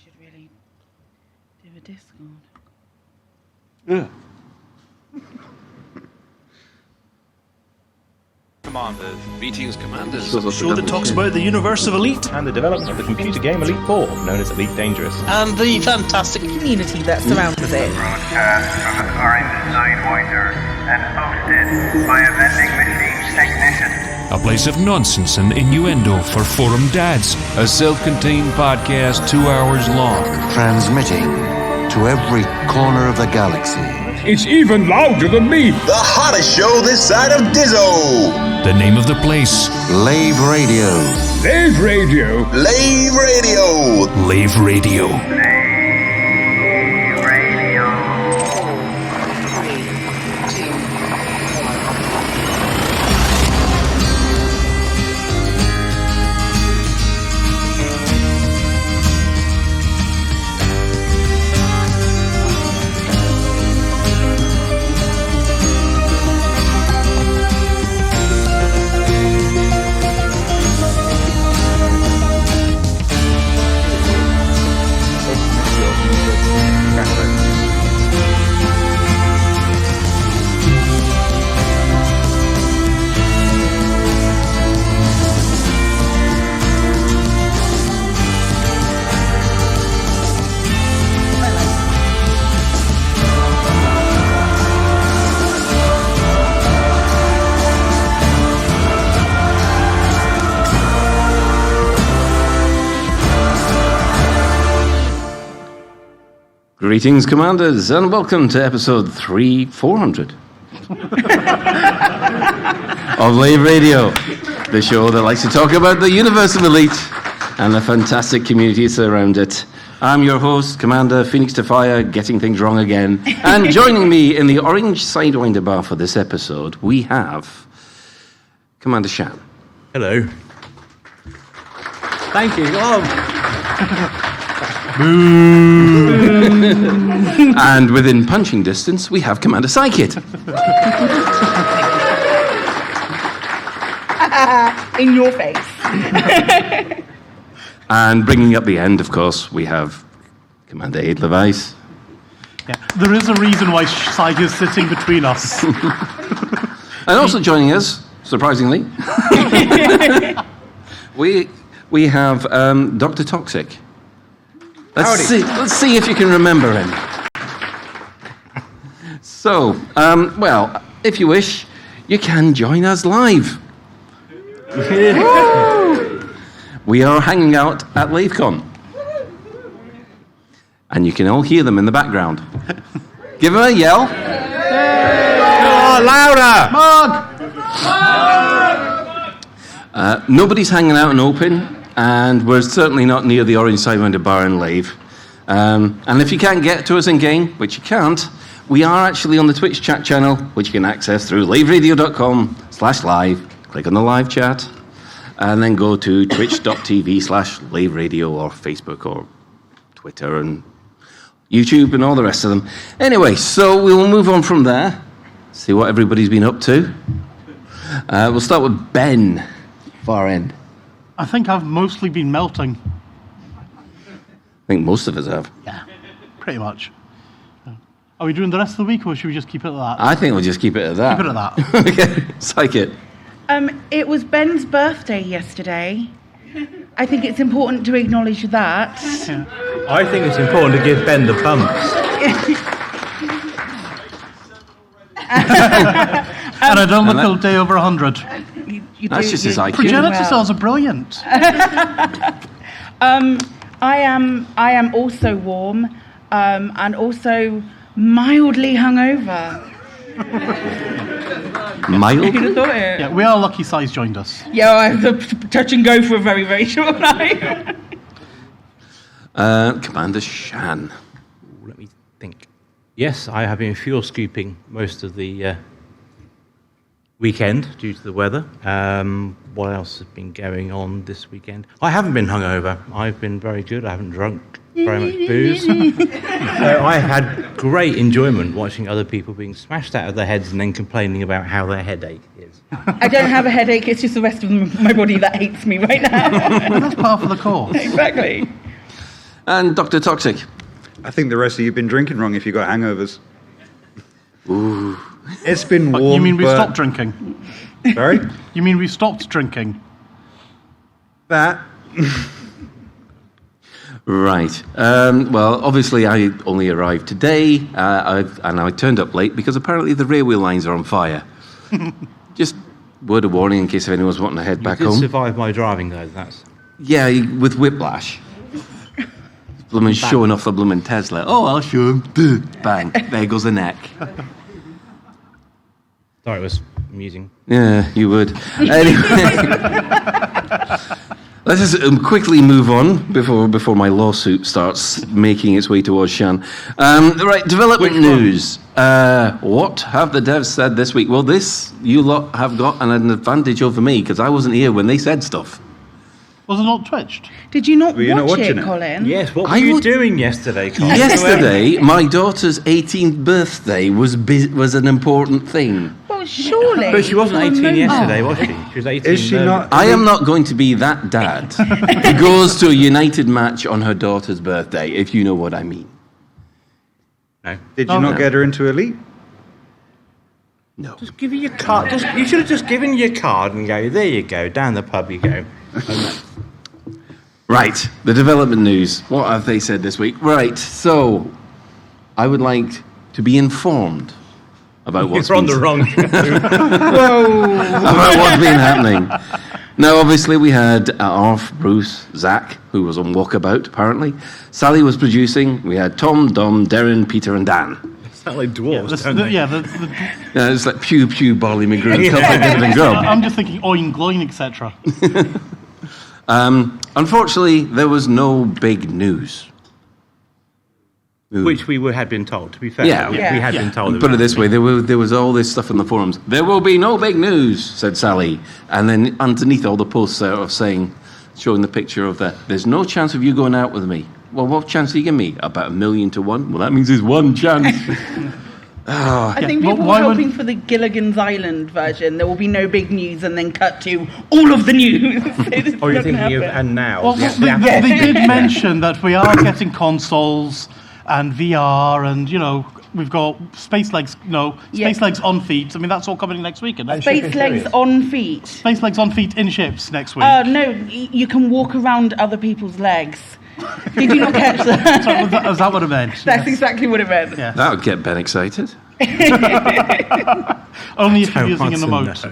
should really do a Discord. Yeah. Commanders. Greetings, Commanders. Show that talks about the universe of Elite and the development of the computer game Elite 4, known as Elite Dangerous. and the fantastic Community that surrounds it. Broadcast from the Orange Sidewinder and hosted by a vending machine technician. A place of nonsense and innuendo for forum dads. A self-contained podcast 2 hours long. Transmitting to every corner of the galaxy. It's even louder than me. The hottest show this side of Dizzo. The name of the place. Lave Radio. Lave Radio. Lave Radio. Lave Radio. Radio. Greetings, Commanders, and welcome to episode 400 of Lave Radio, the show that likes to talk about the universe of Elite and the fantastic communities around it. I'm your host, Commander Phoenix to Fire, getting things wrong again. And joining me in the Orange Sidewinder bar for this episode, we have Commander Shan. Hello. Thank you. And within punching distance, we have Commander Psykit. In your face. And bringing up the end, of course, we have Commander Aid Levice. Yeah, there is a reason why Psych is sitting between us. And also joining us, surprisingly, we have Dr. Toxic. Let's see if you can remember him. So, well, if you wish, you can join us live. We are hanging out at Lavecon. And you can all hear them in the background. Give them a yell. Oh, louder! Nobody's hanging out in open, and we're certainly not near the Orange Sidewinder bar in Lave. And if you can't get to us in-game, which you can't, we are actually on the Twitch chat channel, which you can access through laveradio.com/live. Click on the live chat, and then go to twitch.tv/laveradio or Facebook or Twitter and YouTube and all the rest of them. Anyway, so we will move on from there, see what everybody's been up to. We'll start with Ben, far end. I think I've mostly been melting. I think most of us have. Yeah, pretty much. Are we doing the rest of the week, or should we just keep it at that? I think we'll just keep it at that. Keep it at that. Okay, Psych it. It was Ben's birthday yesterday. I think it's important to acknowledge that. Yeah. I think it's important to give Ben the pumps. And I don't look a day over 100. That's just his IQ. Progenitor cells are brilliant. I am also warm, and also mildly hungover. Mild? Who'd have thought it? Yeah, we are lucky Size joined us. Yeah, I had to touch and go for a very, very short time. Commander Shan. Let me think. Yes, I have been fuel scooping most of the weekend due to the weather. What else has been going on this weekend? I haven't been hungover. I've been very good. I haven't drunk very much booze. I had great enjoyment watching other people being smashed out of their heads and then complaining about how their headache is. I don't have a headache, it's just the rest of my body that hates me right now. Well, that's part of the course. Exactly. And Dr. Toxic. I think the rest of you have been drinking wrong if you got hangovers. Ooh. It's been warm. You mean we but- stopped drinking? Sorry? You mean we stopped drinking? That. Right. Well, obviously, I only arrived today, and I turned up late because apparently the railway lines are on fire. Just word of warning in case if anyone's wanting to head back You did home. survive my driving, though. That's Yeah, with whiplash. Bloomin' showing off the bloomin' Tesla. Oh, I'll show him. Bang. There goes the neck. sorry, it was amusing. Yeah, you would. Anyway, let's just quickly move on before my lawsuit starts making its way towards Shan. Right, development news. What have the devs said this week? Well, this you lot have got an advantage over me because I wasn't here when they said stuff. Was it not twitched? Did you not Were you not watch watching it, it? Colin? Yes, what were I you would- doing yesterday, Colin? Yesterday, my daughter's 18th birthday was an important thing. Well, surely. But she wasn't 18 Oh. yesterday, was she? She was 18. Is she not? I am not going to be that dad who goes to a United match on her daughter's birthday, if you know what I mean. No. Did you Oh, not no. get her into Elite? No. Just give her your card. You should have just given your card and go, there you go, down the pub you go. Right, the development news. What have they said this week? Right, so I would like to be informed about what's You're on been, the wrong show. about what's been happening. Now, obviously, we had Arf, Bruce, Zach, who was on walkabout, apparently. Sally was producing. We had Tom, Dom, Darren, Peter, and Dan. Sound like dwarves, don't they? It's like pew, pew, Barley McGrew, Celtic Dippin' and Grub. I'm just thinking oin, gloin, etc. Unfortunately, there was no big news. Which had been told, to be fair. Yeah. We Yeah. had been told. Put it this way, there was all this stuff in the forums. There will be no big news, said Sally. And then underneath all the posts of saying, showing the picture of there's no chance of you going out with me. Well, what chance do you give me? About 1,000,000 to 1? Well, that means there's one chance. I think Yeah, people why were would- hoping for the Gilligan's Island version. There will be no big news, and then cut to all of the news. It's Oh, you're not thinking gonna of happen. and now. Well, they did mention that we are getting consoles and VR, and we've got Space Legs. Space Legs on feet. I mean, that's all coming next week, isn't it? Space legs on feet. Space Legs on feet in ships next week. No, you can walk around other people's legs. Did you not catch that? So is that what it meant? That's exactly what it meant. Yeah. That would get Ben excited. Only if you're Don't using an want to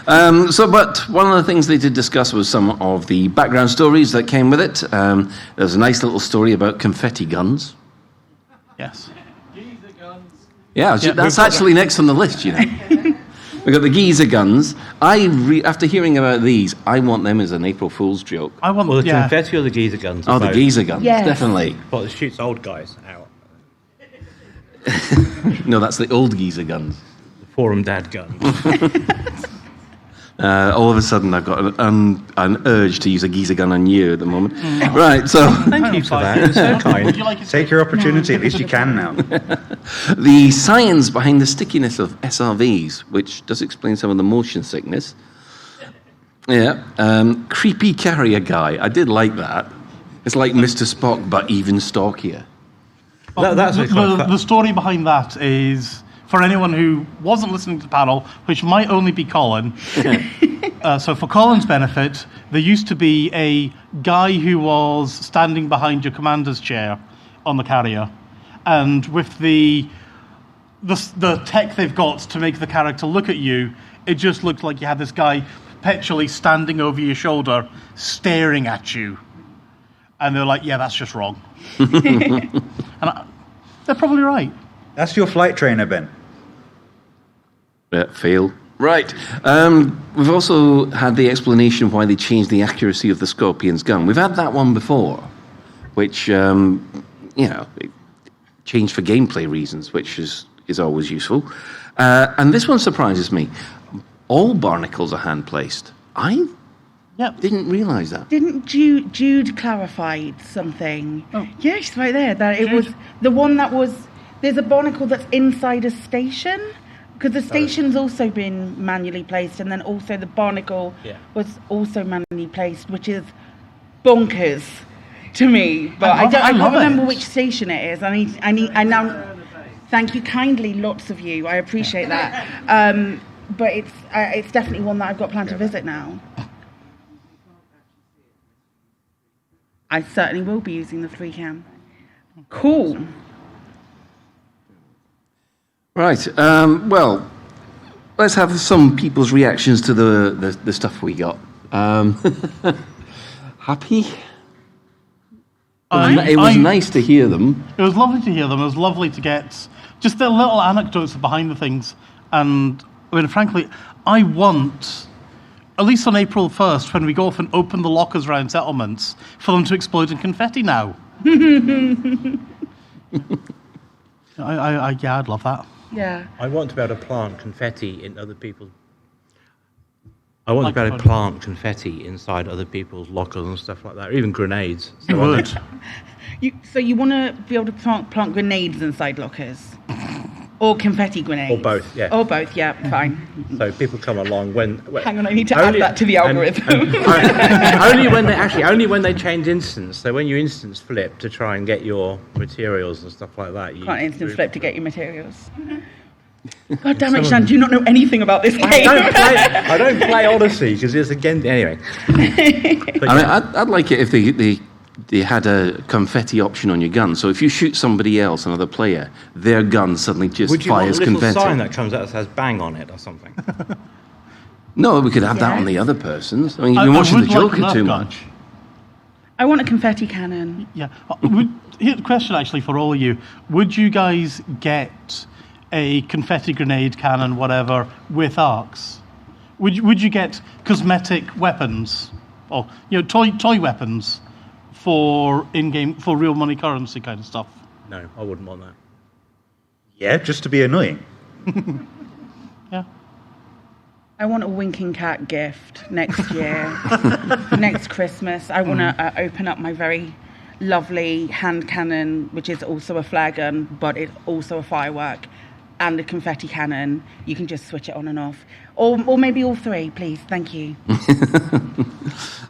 emote. But one of the things they did discuss was some of the background stories that came with it. There's a nice little story about confetti guns. Yes. Yeah, that's actually next on the list, We've got the geezer guns. After hearing about these, I want them as an April Fool's joke. I want. Well, the yeah. confetti or the geezer guns? Oh, the geezer guns, Yes. definitely. Well, it shoots old guys out. No, that's the old geezer guns. The forum dad gun. All of a sudden, I've got an urge to use a geezer gun on you at the moment. Right, so Thank you for that. It's so Would kind. you like it? Take your opportunity. At least you can now. the science behind the stickiness of SRVs, which does explain some of the motion sickness. Yeah, creepy carrier guy. I did like that. It's like Mr. Spock, but even stalkier. That's the story behind that is, for anyone who wasn't listening to the panel, which might only be Colin. So for Colin's benefit, there used to be a guy who was standing behind your commander's chair on the carrier, and with the tech they've got to make the character look at you, it just looked like you had this guy perpetually standing over your shoulder, staring at you. And they're like, yeah, that's just wrong. They're probably right. That's your flight trainer, Ben. Yeah, fail. Right. We've also had the explanation why they changed the accuracy of the Scorpion's gun. We've had that one before, which, it changed for gameplay reasons, which is always useful. And this one surprises me. All barnacles are hand-placed. I didn't realise that. Didn't Jude clarified something? Oh. Yes, right there. That it was the one that was. There's a barnacle that's inside a station, because the station's also been manually placed, and then also the barnacle was also manually placed, which is bonkers. to me, but I can't love remember it. which station it is. I now. Thank you kindly, lots of you. I appreciate that. But it's definitely one that I've got planned to visit now. I certainly will be using the 3cam. Cool. Right. Well, let's have some people's reactions to the stuff we got. Happy? It was nice to hear them. It was lovely to hear them. It was lovely to get just the little anecdotes behind the things. And I mean, frankly, I want, at least on April 1st, when we go off and open the lockers around settlements, for them to explode in confetti now. I'd love that. Yeah. I want to be able to plant confetti in other people's. I want to be able to plant confetti inside other people's lockers and stuff like that, or even grenades. You would. So you want to be able to plant grenades inside lockers? Or confetti grenades? Or both, yeah. Or both, yeah, fine. So people come along when Hang on, I need to add that to the algorithm. only when they change instance. So when you instance flip to try and get your materials and stuff like that, you can't instance flip to get your materials. God damn it, Shan, do you not know anything about this game? I don't play Odyssey because it's again anyway. I'd like it if they had a confetti option on your gun. So if you shoot somebody else, another player, their gun suddenly just Would you fires want a little confetti. sign that comes out that says "bang" on it or something? No, we could have that on the other person's. I mean, you've been watching the Joker too much. I want a confetti cannon. Yeah. Here's a question actually for all of you. Would you guys get a confetti grenade cannon, whatever, with arcs? Would you get cosmetic weapons or toy weapons for in-game, for real money currency kind of stuff? No, I wouldn't want that. Yeah, just to be annoying. Yeah. I want a winking cat gift next year. Next Christmas. I want to open up my very lovely hand cannon, which is also a flare gun, but it's also a firework, and a confetti cannon. You can just switch it on and off. Or maybe all three, please. Thank you.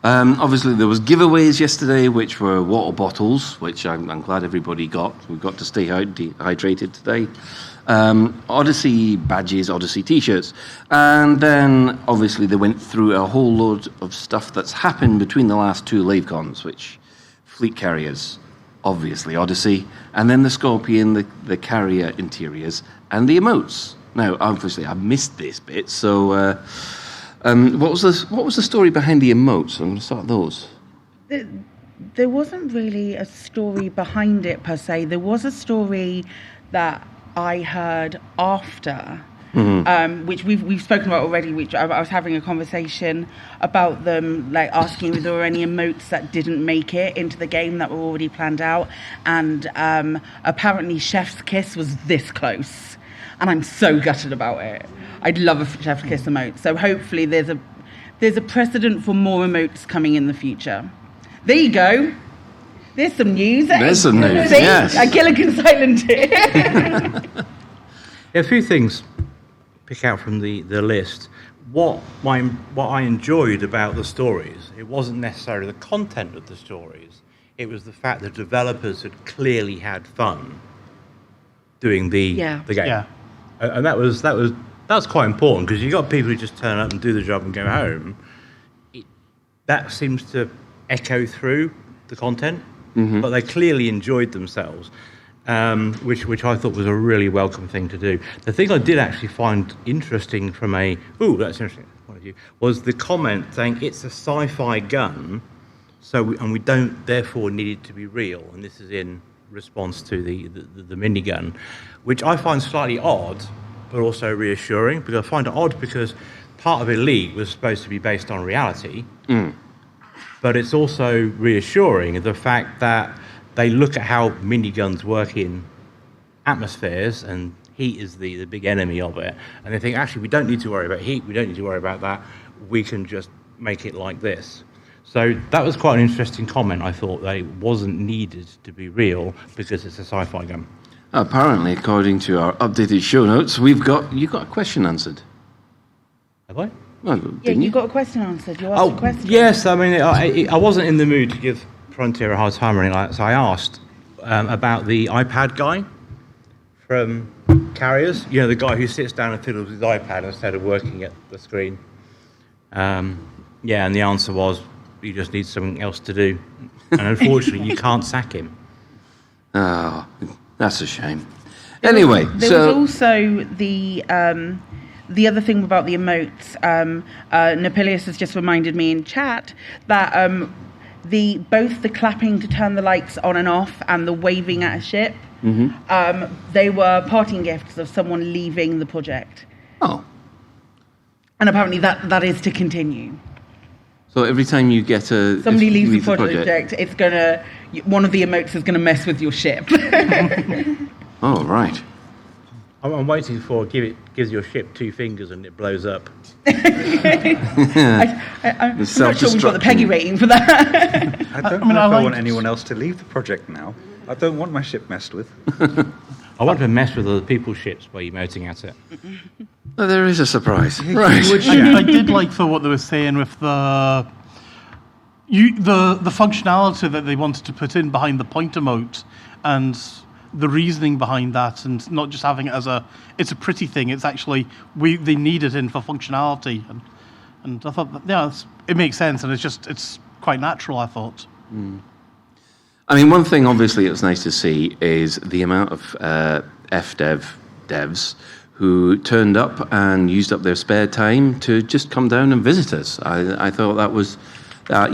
Obviously, there was giveaways yesterday, which were water bottles, which I'm glad everybody got. We got to stay hydrated today. Odyssey badges, Odyssey T-shirts. And then, obviously, they went through a whole load of stuff that's happened between the last two Lavecons, which fleet carriers, obviously Odyssey, and then the Scorpion, the carrier interiors, and the emotes. Now, obviously, I missed this bit, so what was the story behind the emotes? I'm going to start those. There wasn't really a story behind it, per se. There was a story that I heard after, which we've spoken about already, which I was having a conversation about them, like asking if there were any emotes that didn't make it into the game that were already planned out, and apparently Chef's Kiss was this close, and I'm so gutted about it. I'd love a Chef's Kiss emote, so hopefully there's a precedent for more emotes coming in the future. There you go. There's some news. There's some news, See? yes. Gilligan silent it. A few things pick out from the list. What I enjoyed about the stories, it wasn't necessarily the content of the stories. It was the fact that developers had clearly had fun doing the game. Yeah. And that was quite important, because you got people who just turn up and do the job and go home. That seems to echo through the content, but they clearly enjoyed themselves, which I thought was a really welcome thing to do. The thing I did actually find interesting from that's interesting point of view, was the comment saying it's a sci-fi gun, and we don't therefore need it to be real, and this is in response to the minigun, which I find slightly odd, but also reassuring, because I find it odd because part of Elite was supposed to be based on reality, but it's also reassuring the fact that they look at how miniguns work in atmospheres, and heat is the big enemy of it, and they think, actually, we don't need to worry about heat, we don't need to worry about that, we can just make it like this. So that was quite an interesting comment, I thought, that it wasn't needed to be real because it's a sci-fi gun. Apparently, according to our updated show notes, you got a question answered. Have I? Well, Yeah, didn't you you? got a question answered. You asked a question. Yes, I mean, I wasn't in the mood to give Frontier a hard time running like that, so I asked about the iPad guy from Carriers. You know, the guy who sits down and fiddles with his iPad instead of working at the screen. And the answer was, you just need something else to do. And unfortunately, you can't sack him. Oh, that's a shame. Anyway, there was also the other thing about the emotes. Napilius has just reminded me in chat that both the clapping to turn the lights on and off and the waving at a ship, they were parting gifts of someone leaving the project. Oh. And apparently that is to continue. So every time you get somebody leaves the project, it's gonna, one of the emotes is gonna mess with your ship. Oh, right. I'm waiting for gives your ship 2 fingers and it blows up. I'm not sure we've got the Peggy rating for that. I don't know if I want anyone else to leave the project now. I don't want my ship messed with. I want to mess with other people's ships by emoting at it. Oh, there is a surprise. Right. I did like what they were saying with the functionality that they wanted to put in behind the point emote and the reasoning behind that, and not just having it as it's a pretty thing. It's actually they need it in for functionality, and I thought that, it makes sense, and it's quite natural, I thought. I mean, one thing obviously it's nice to see is the amount of devs who turned up and used up their spare time to just come down and visit us. I thought that was, I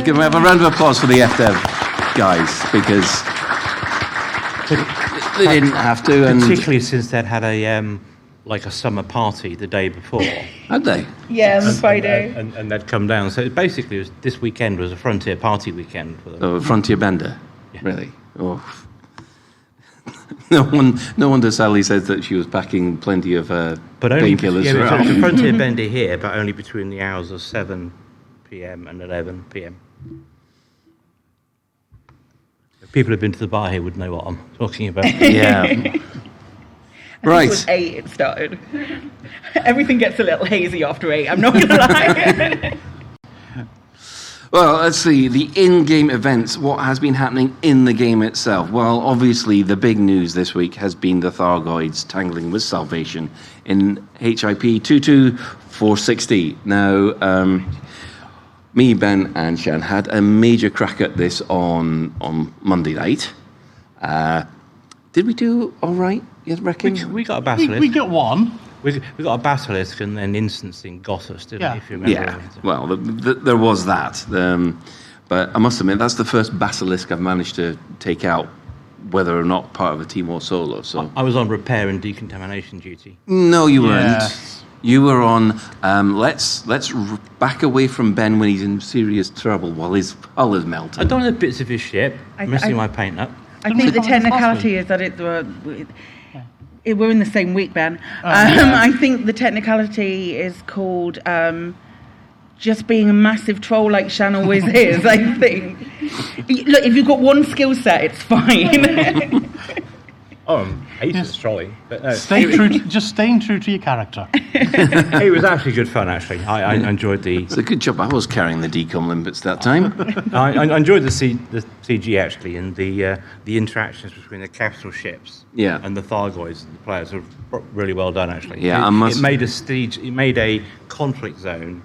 give a round of applause for the FDev guys, because they didn't have to. And particularly since they'd had a summer party the day before. Had they? Yeah, on Friday. And they'd come down. So basically, this weekend was a Frontier party weekend for them. Oh, Frontier Bender? Yeah. Really? Oh. No wonder Sally said that she was packing plenty of painkillers. Yeah, it's a Frontier Bender here, but only between the hours of 7 p.m. and 11 p.m. People who've been to the bar here would know what I'm talking about. Yeah. Right. It was 8 it started. Everything gets a little hazy after 8, I'm not going to lie. Well, let's see. The in-game events. What has been happening in the game itself? Well, obviously, the big news this week has been the Thargoids tangling with Salvation in HIP 22460. Now, me, Ben, and Shan had a major crack at this on Monday night. Did we do all right, you reckon? We got a basilisk. We got one. We got a basilisk, and then instancing got us, didn't we, if you remember? Yeah, well, there was that. But I must admit, that's the first basilisk I've managed to take out, whether or not part of a team or solo. So I was on repair and decontamination duty. No, you weren't. You were on, let's back away from Ben when he's in serious trouble while his hull is melting. I don't know the bits of his ship, messing my paint up. I think the technicality is that we're in the same week, Ben. I think the technicality is called just being a massive troll like Shan always is, I think. Look, if you've got one skill set, it's fine. I used to trolling, but no. Just staying true to your character. It was actually good fun, actually. I enjoyed the... It's a good job I was carrying the decom limpets that time. I enjoyed the CG, actually, and the interactions between the capital ships and the Thargoids and the players were really well done, actually. Yeah, it made a conflict zone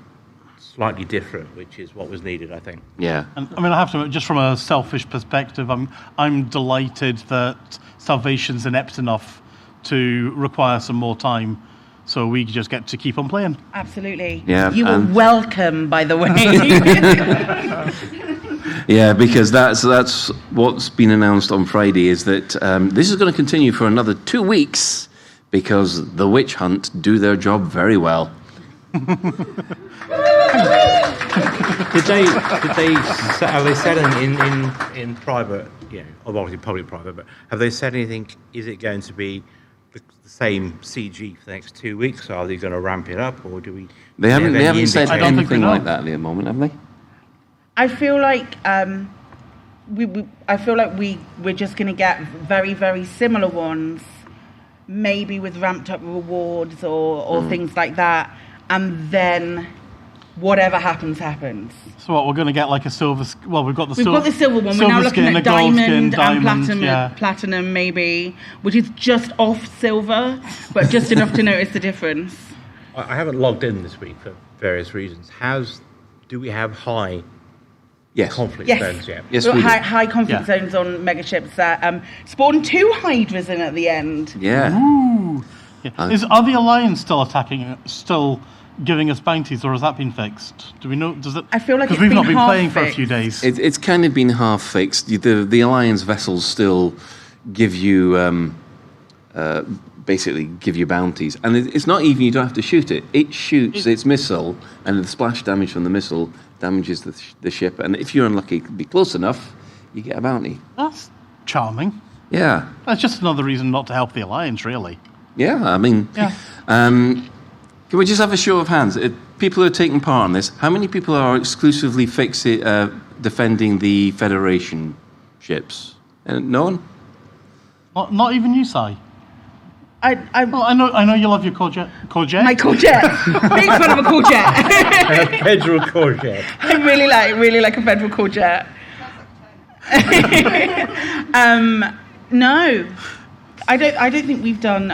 slightly different, which is what was needed, I think. Yeah. And, I mean, I have to, just from a selfish perspective, I'm delighted that Salvation's inept enough to require some more time, so we just get to keep on playing. Absolutely. Yeah, you were welcome, by the way. Yeah, because that's what's been announced on Friday, is that this is going to continue for another 2 weeks because the witch hunt do their job very well. Have they said in private, obviously public private, but have they said anything? Is it going to be the same CG for the next 2 weeks? Or are they going to ramp it up, or do we? They haven't said anything like that at the moment, have they? I feel like we're just going to get very, very similar ones, maybe with ramped up rewards or things like that, and then whatever happens, happens. So what, we're going to get like a silver... Well, we've got the We've silver... got the silver one. We're now looking skin, at a gold skin, diamond and yeah. platinum maybe, which is just off silver, but just enough to notice the difference. I haven't logged in this week for various reasons. Do we have high conflict zones yet? Yes, We've we got do. high conflict zones on mega ships that spawn 2 Hydras in at the end. Yeah. Ooh. Yeah. Are the Alliance still attacking, still giving us bounties, or has that been fixed? Do we know? Does it? I feel like because we've not been playing for a few days. It's kind of been half fixed. The Alliance vessels still give you basically give you bounties, and it's not even, you don't have to shoot it. It shoots its missile, and the splash damage from the missile damages the ship. And if you're unlucky, be close enough, you get a bounty. That's charming. Yeah. That's just another reason not to help the Alliance, really. Yeah, I mean, can we just have a show of hands? People who are taking part in this, how many people are exclusively defending the Federation ships? No one? Not even you, Si. I know you love your Corjet. My Corjet. Big fan of a Corjet. A federal Corjet. I really like a federal Corjet. No, I don't think we've done.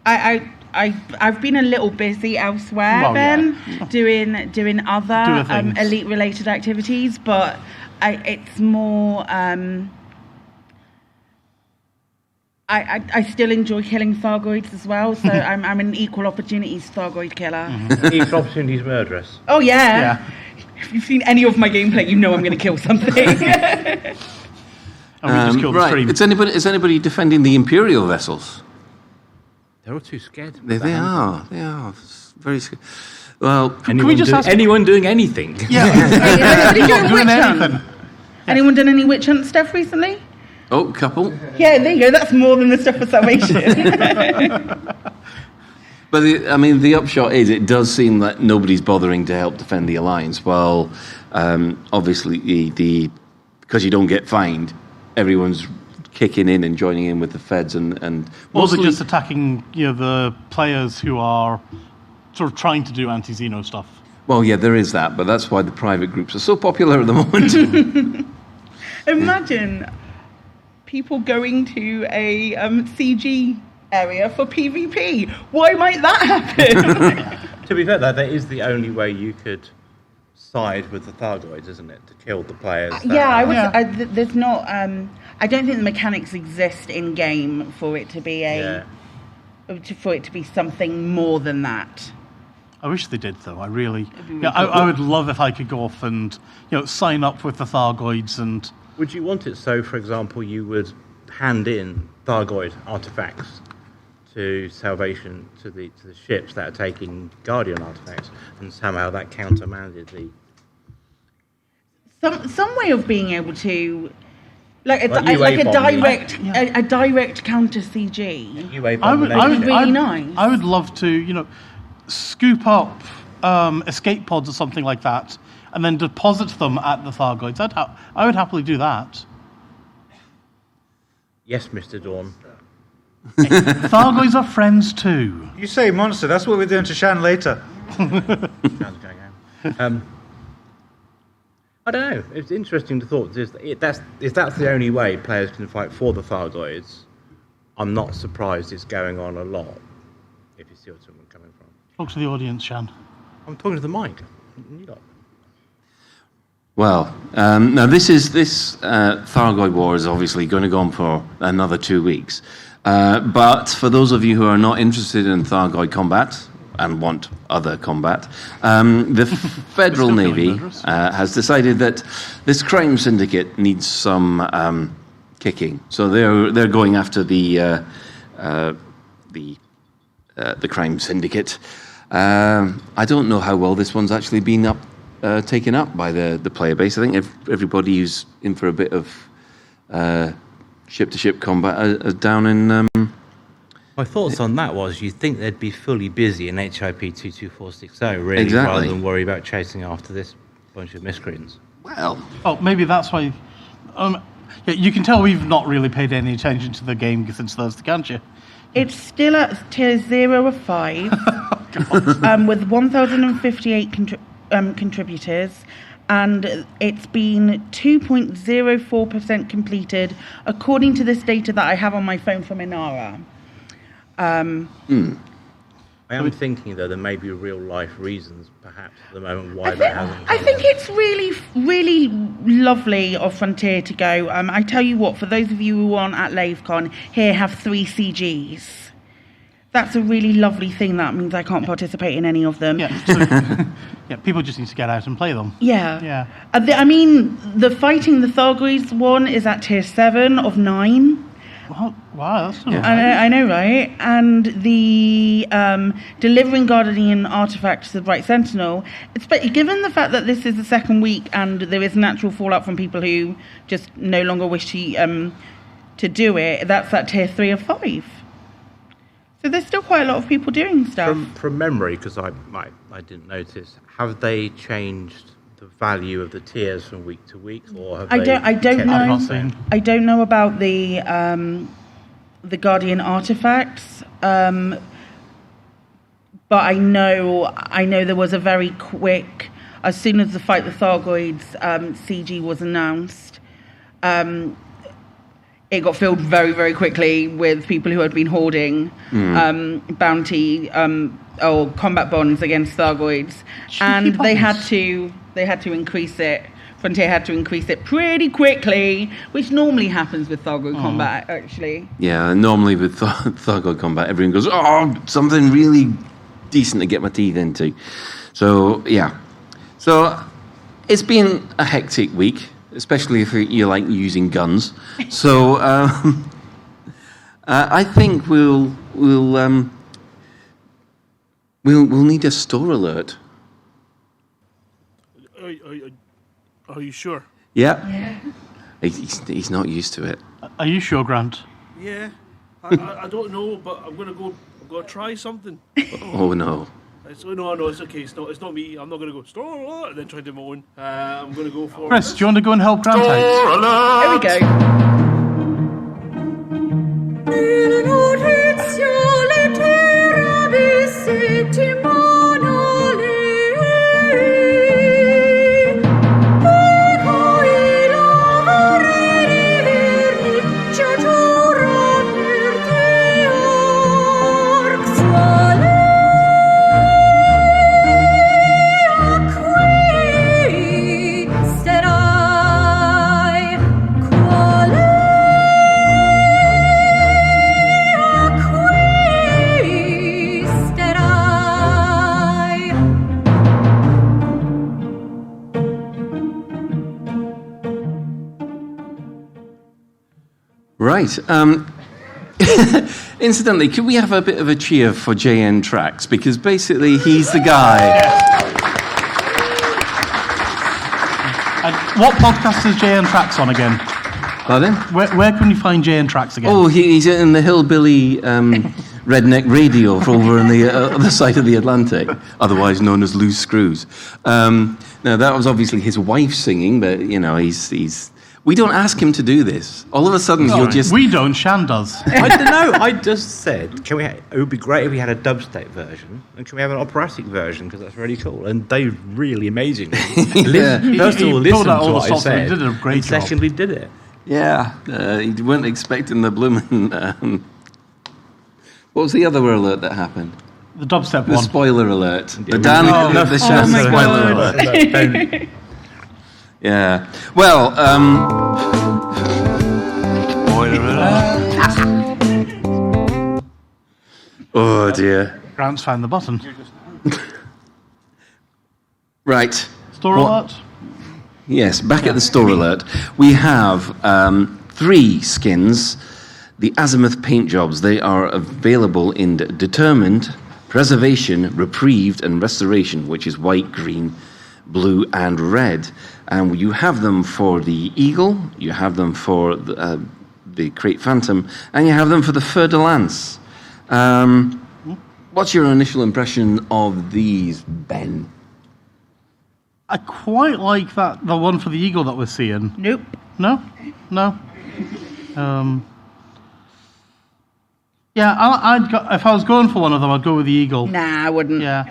I've been a little busy elsewhere, Ben, doing other elite related activities, but it's more. I still enjoy killing Thargoids as well, so I'm an equal opportunities Thargoid killer. Equal opportunities murderess. Oh yeah. If you've seen any of my gameplay, you know I'm going to kill something. And we just killed the stream. Is anybody defending the Imperial vessels? They're all too scared. They are. It's very scared. Well, can we just ask anyone doing anything? Yeah. Anybody doing witch hunt? Anyone done any witch hunt stuff recently? Oh, couple. Yeah, there you go. That's more than the stuff for Salvation. But the upshot is, it does seem that nobody's bothering to help defend the Alliance. Well, obviously, because you don't get fined, everyone's kicking in and joining in with the feds and mostly just attacking the players who are sort of trying to do anti-Xeno stuff. Well, yeah, there is that, but that's why the private groups are so popular at the moment. Imagine people going to a CG area for PvP. Why might that happen? To be fair, that is the only way you could side with the Thargoids, isn't it? To kill the players. There's not. I don't think the mechanics exist in game for it to be something more than that. I wish they did, though. I really. I would love if I could go off and sign up with the Thargoids and. Would you want it so, for example, you would hand in Thargoid artifacts to Salvation, to the ships that are taking Guardian artifacts, and somehow that countermanded the... Some way of being able to... a direct counter CG. I would really nice. I would love to, scoop up escape pods or something like that, and then deposit them at the Thargoids. I would happily do that. Yes, Mr. Dawn. Thargoids are friends too. You say monster, that's what we're doing to Shan later. I don't know. It's interesting to thought. If that's the only way players can fight for the Thargoids, I'm not surprised it's going on a lot, if you see what I'm coming from. Talk to the audience, Shan. I'm talking to the mic. You lot. Well, now this Thargoid War is obviously going to go on for another 2 weeks. But for those of you who are not interested in Thargoid combat and want other combat, the Federal Navy has decided that this crime syndicate needs some kicking. So they're going after the crime syndicate. I don't know how well this one's actually been taken up by the player base. I think everybody who's in for a bit of ship-to-ship combat are down in... My thoughts on that was you'd think they'd be fully busy in HIP 22460, really, Exactly. rather than worry about chasing after this bunch of miscreants. Well... Oh, maybe that's why... you can tell we've not really paid any attention to the game since Thursday, can't you? It's still at tier 0 of 5. with 1,058 contributors, and it's been 2.04% completed, according to this data that I have on my phone from Inara. I am thinking, though, there may be real-life reasons, perhaps, at the moment why that hasn't. I think it's really, really lovely of Frontier to go. I tell you what, for those of you who aren't at Lavecon, here have 3 CGs. That's a really lovely thing. That means I can't participate in any of them. Yeah, so, people just need to get out and play them. Yeah. I mean, the Fighting the Thargoids one is at tier 7 of 9. Wow, that's nice. I know, right? And the delivering Guardian artifacts to the Bright Sentinel, given the fact that this is the second week and there is natural fallout from people who just no longer wish to do it, that's at tier 3 of 5. So there's still quite a lot of people doing stuff. From memory, because I didn't notice, have they changed the value of the tiers from week to week, or have I don't know. I don't know about the Guardian artifacts, but I know there was a very quick, as soon as the Fight the Thargoids CG was announced, it got filled very, very quickly with people who had been hoarding bounty or combat bonds against Thargoids, and they had to increase it. Frontier had to increase it pretty quickly, which normally happens with Thargoid combat, actually. Yeah, normally with Thargoid combat, everyone goes, something really decent to get my teeth into. So, yeah. So, it's been a hectic week, especially if you like using guns. So, I think we'll need a store alert. Are you sure? Yeah. He's not used to it. Are you sure, Grant? Yeah. I don't know, but I'm gonna try something. Oh no. No, it's okay. It's not me. I'm not gonna go store alert and then try to do my own. I'm gonna go for. Chris, do you want to go and help Grant out? Here we go. Right. Incidentally, could we have a bit of a cheer for JN Tracks? Because basically, he's the guy. What podcast is JN Tracks on again? Pardon? Where can you find JN Tracks again? Oh, he's in the Hillbilly Redneck Radio over on the other side of the Atlantic, otherwise known as Loose Screws. Now, that was obviously his wife singing, but, he's... We don't ask him to do this. All of a sudden, he'll just... We don't, Shan does. I don't know. I just said, it would be great if we had a dubstep version, and can we have an operatic version, because that's really cool. And they really amazing. First of all, listen to what I said, did a great job. Secondly, did it. Yeah, you weren't expecting the blooming... what was the other alert that happened? The dubstep The one. spoiler alert. The Shan spoiler alert. Yeah. Well, oh dear. Grant's found the button. Right. Store alert? Yes, back at the store alert. We have 3 skins. The Azimuth paint jobs. They are available in Determined, Preservation, Reprieved, and Restoration, which is white, green, blue, and red. And you have them for the Eagle, you have them for the Crate Phantom, and you have them for the Fer de Lance. What's your initial impression of these, Ben? I quite like the one for the Eagle that we're seeing. Nope. No? Yeah, I'd go, if I was going for one of them, I'd go with the eagle. Nah, I wouldn't. Yeah.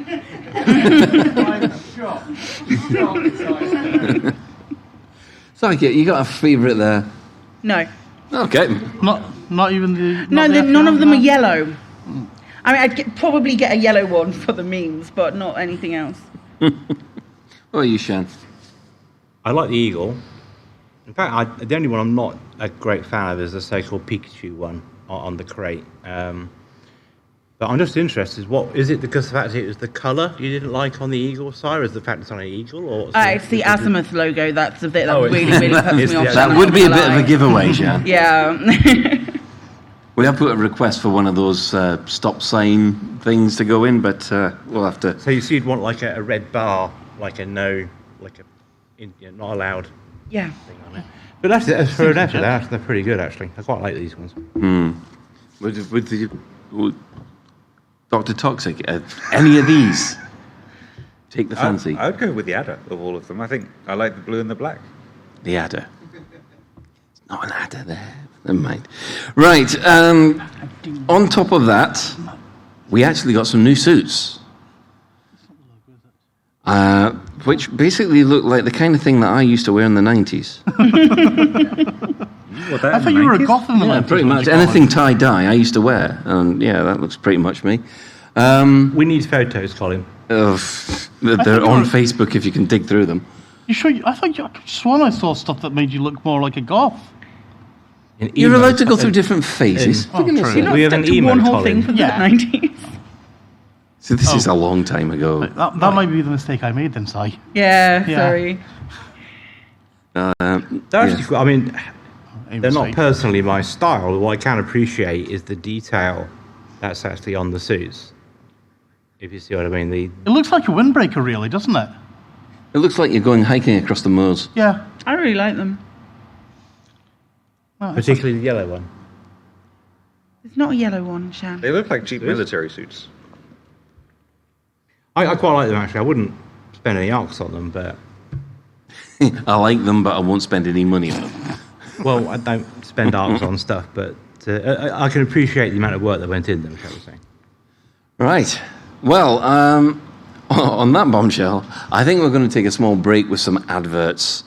So you got a favourite there? No. Okay. Not even the... No, none of them are yellow. I mean, I'd probably get a yellow one for the memes, but not anything else. What are you, Shan? I like the eagle. In fact, the only one I'm not a great fan of is the so-called Pikachu one on the crate. But I'm just interested, what is it because the fact that it was the colour you didn't like on the eagle side, or is the fact it's on an eagle? Or It's the Azimuth logo, that's the bit that really puts me off. That would be a bit of a giveaway, Shan. Yeah. We have put a request for one of those stop sign things to go in, but we'll have to... So you'd want like a red bar, like a no, like not allowed Yeah. thing on it. But that's for an effort, they're pretty good actually. I quite like these ones. With the Dr. Toxic, any of these take the fancy? I'd go with the adder of all of them. I think I like the blue and the black. The adder. It's not an adder there. Never mind. Right, on top of that, we actually got some new suits. Which basically look like the kind of thing that I used to wear in the 90s. I thought you were a goth in the 90s. Pretty much. Anything tie-dye I used to wear. And yeah, that looks pretty much me. We need photos, Colin. They're on Facebook if you can dig through them. You sure? I could have sworn I saw stuff that made you look more like a goth. You're allowed to go through different phases. You're not we have an emo, one whole thing from the 90s. So this is a long time ago. That might be the mistake I made then, Si. Yeah, sorry. They're actually, I mean, they're not personally my style. What I can appreciate is the detail that's actually on the suits. If you see what I mean. It looks like a windbreaker, really, doesn't it? It looks like you're going hiking across the moors. Yeah. I really like them. Particularly the yellow one. It's not a yellow one, Shan. They look like cheap military suits. I quite like them, actually. I wouldn't spend any arcs on them, but... I like them, but I won't spend any money on them. Well, I don't spend arcs on stuff, but I can appreciate the amount of work that went in them, shall we say. Right. Well, on that bombshell, I think we're going to take a small break with some adverts.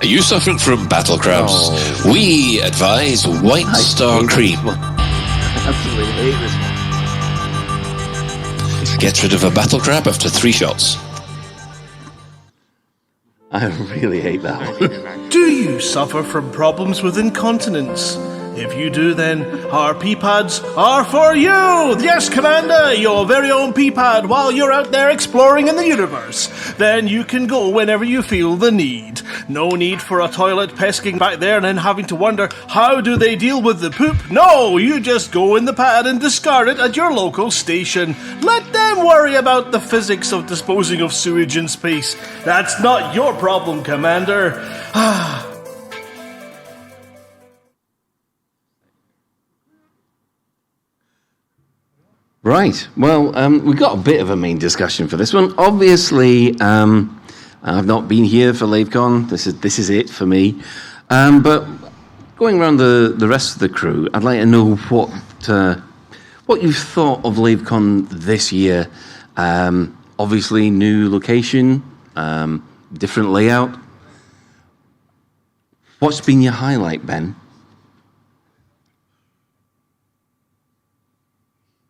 Are you suffering from battle cramps? We advise White Star Cream. Absolutely hate this one. Gets rid of a battle cramp after 3 shots. I really hate that one. Do you suffer from problems with incontinence? If you do, then our pee pads are for you! Yes, Commander, your very own pee pad while you're out there exploring in the universe. Then you can go whenever you feel the need. No need for a toilet pesking back there and then having to wonder, how do they deal with the poop? No, you just go in the pad and discard it at your local station. Let them worry about the physics of disposing of sewage in space. That's not your problem, Commander. Right. Well, we've got a bit of a main discussion for this one. Obviously, I've not been here for Lavecon. This is it for me. But going around the rest of the crew, I'd like to know what you've thought of Lavecon this year. Obviously, new location, different layout. What's been your highlight, Ben?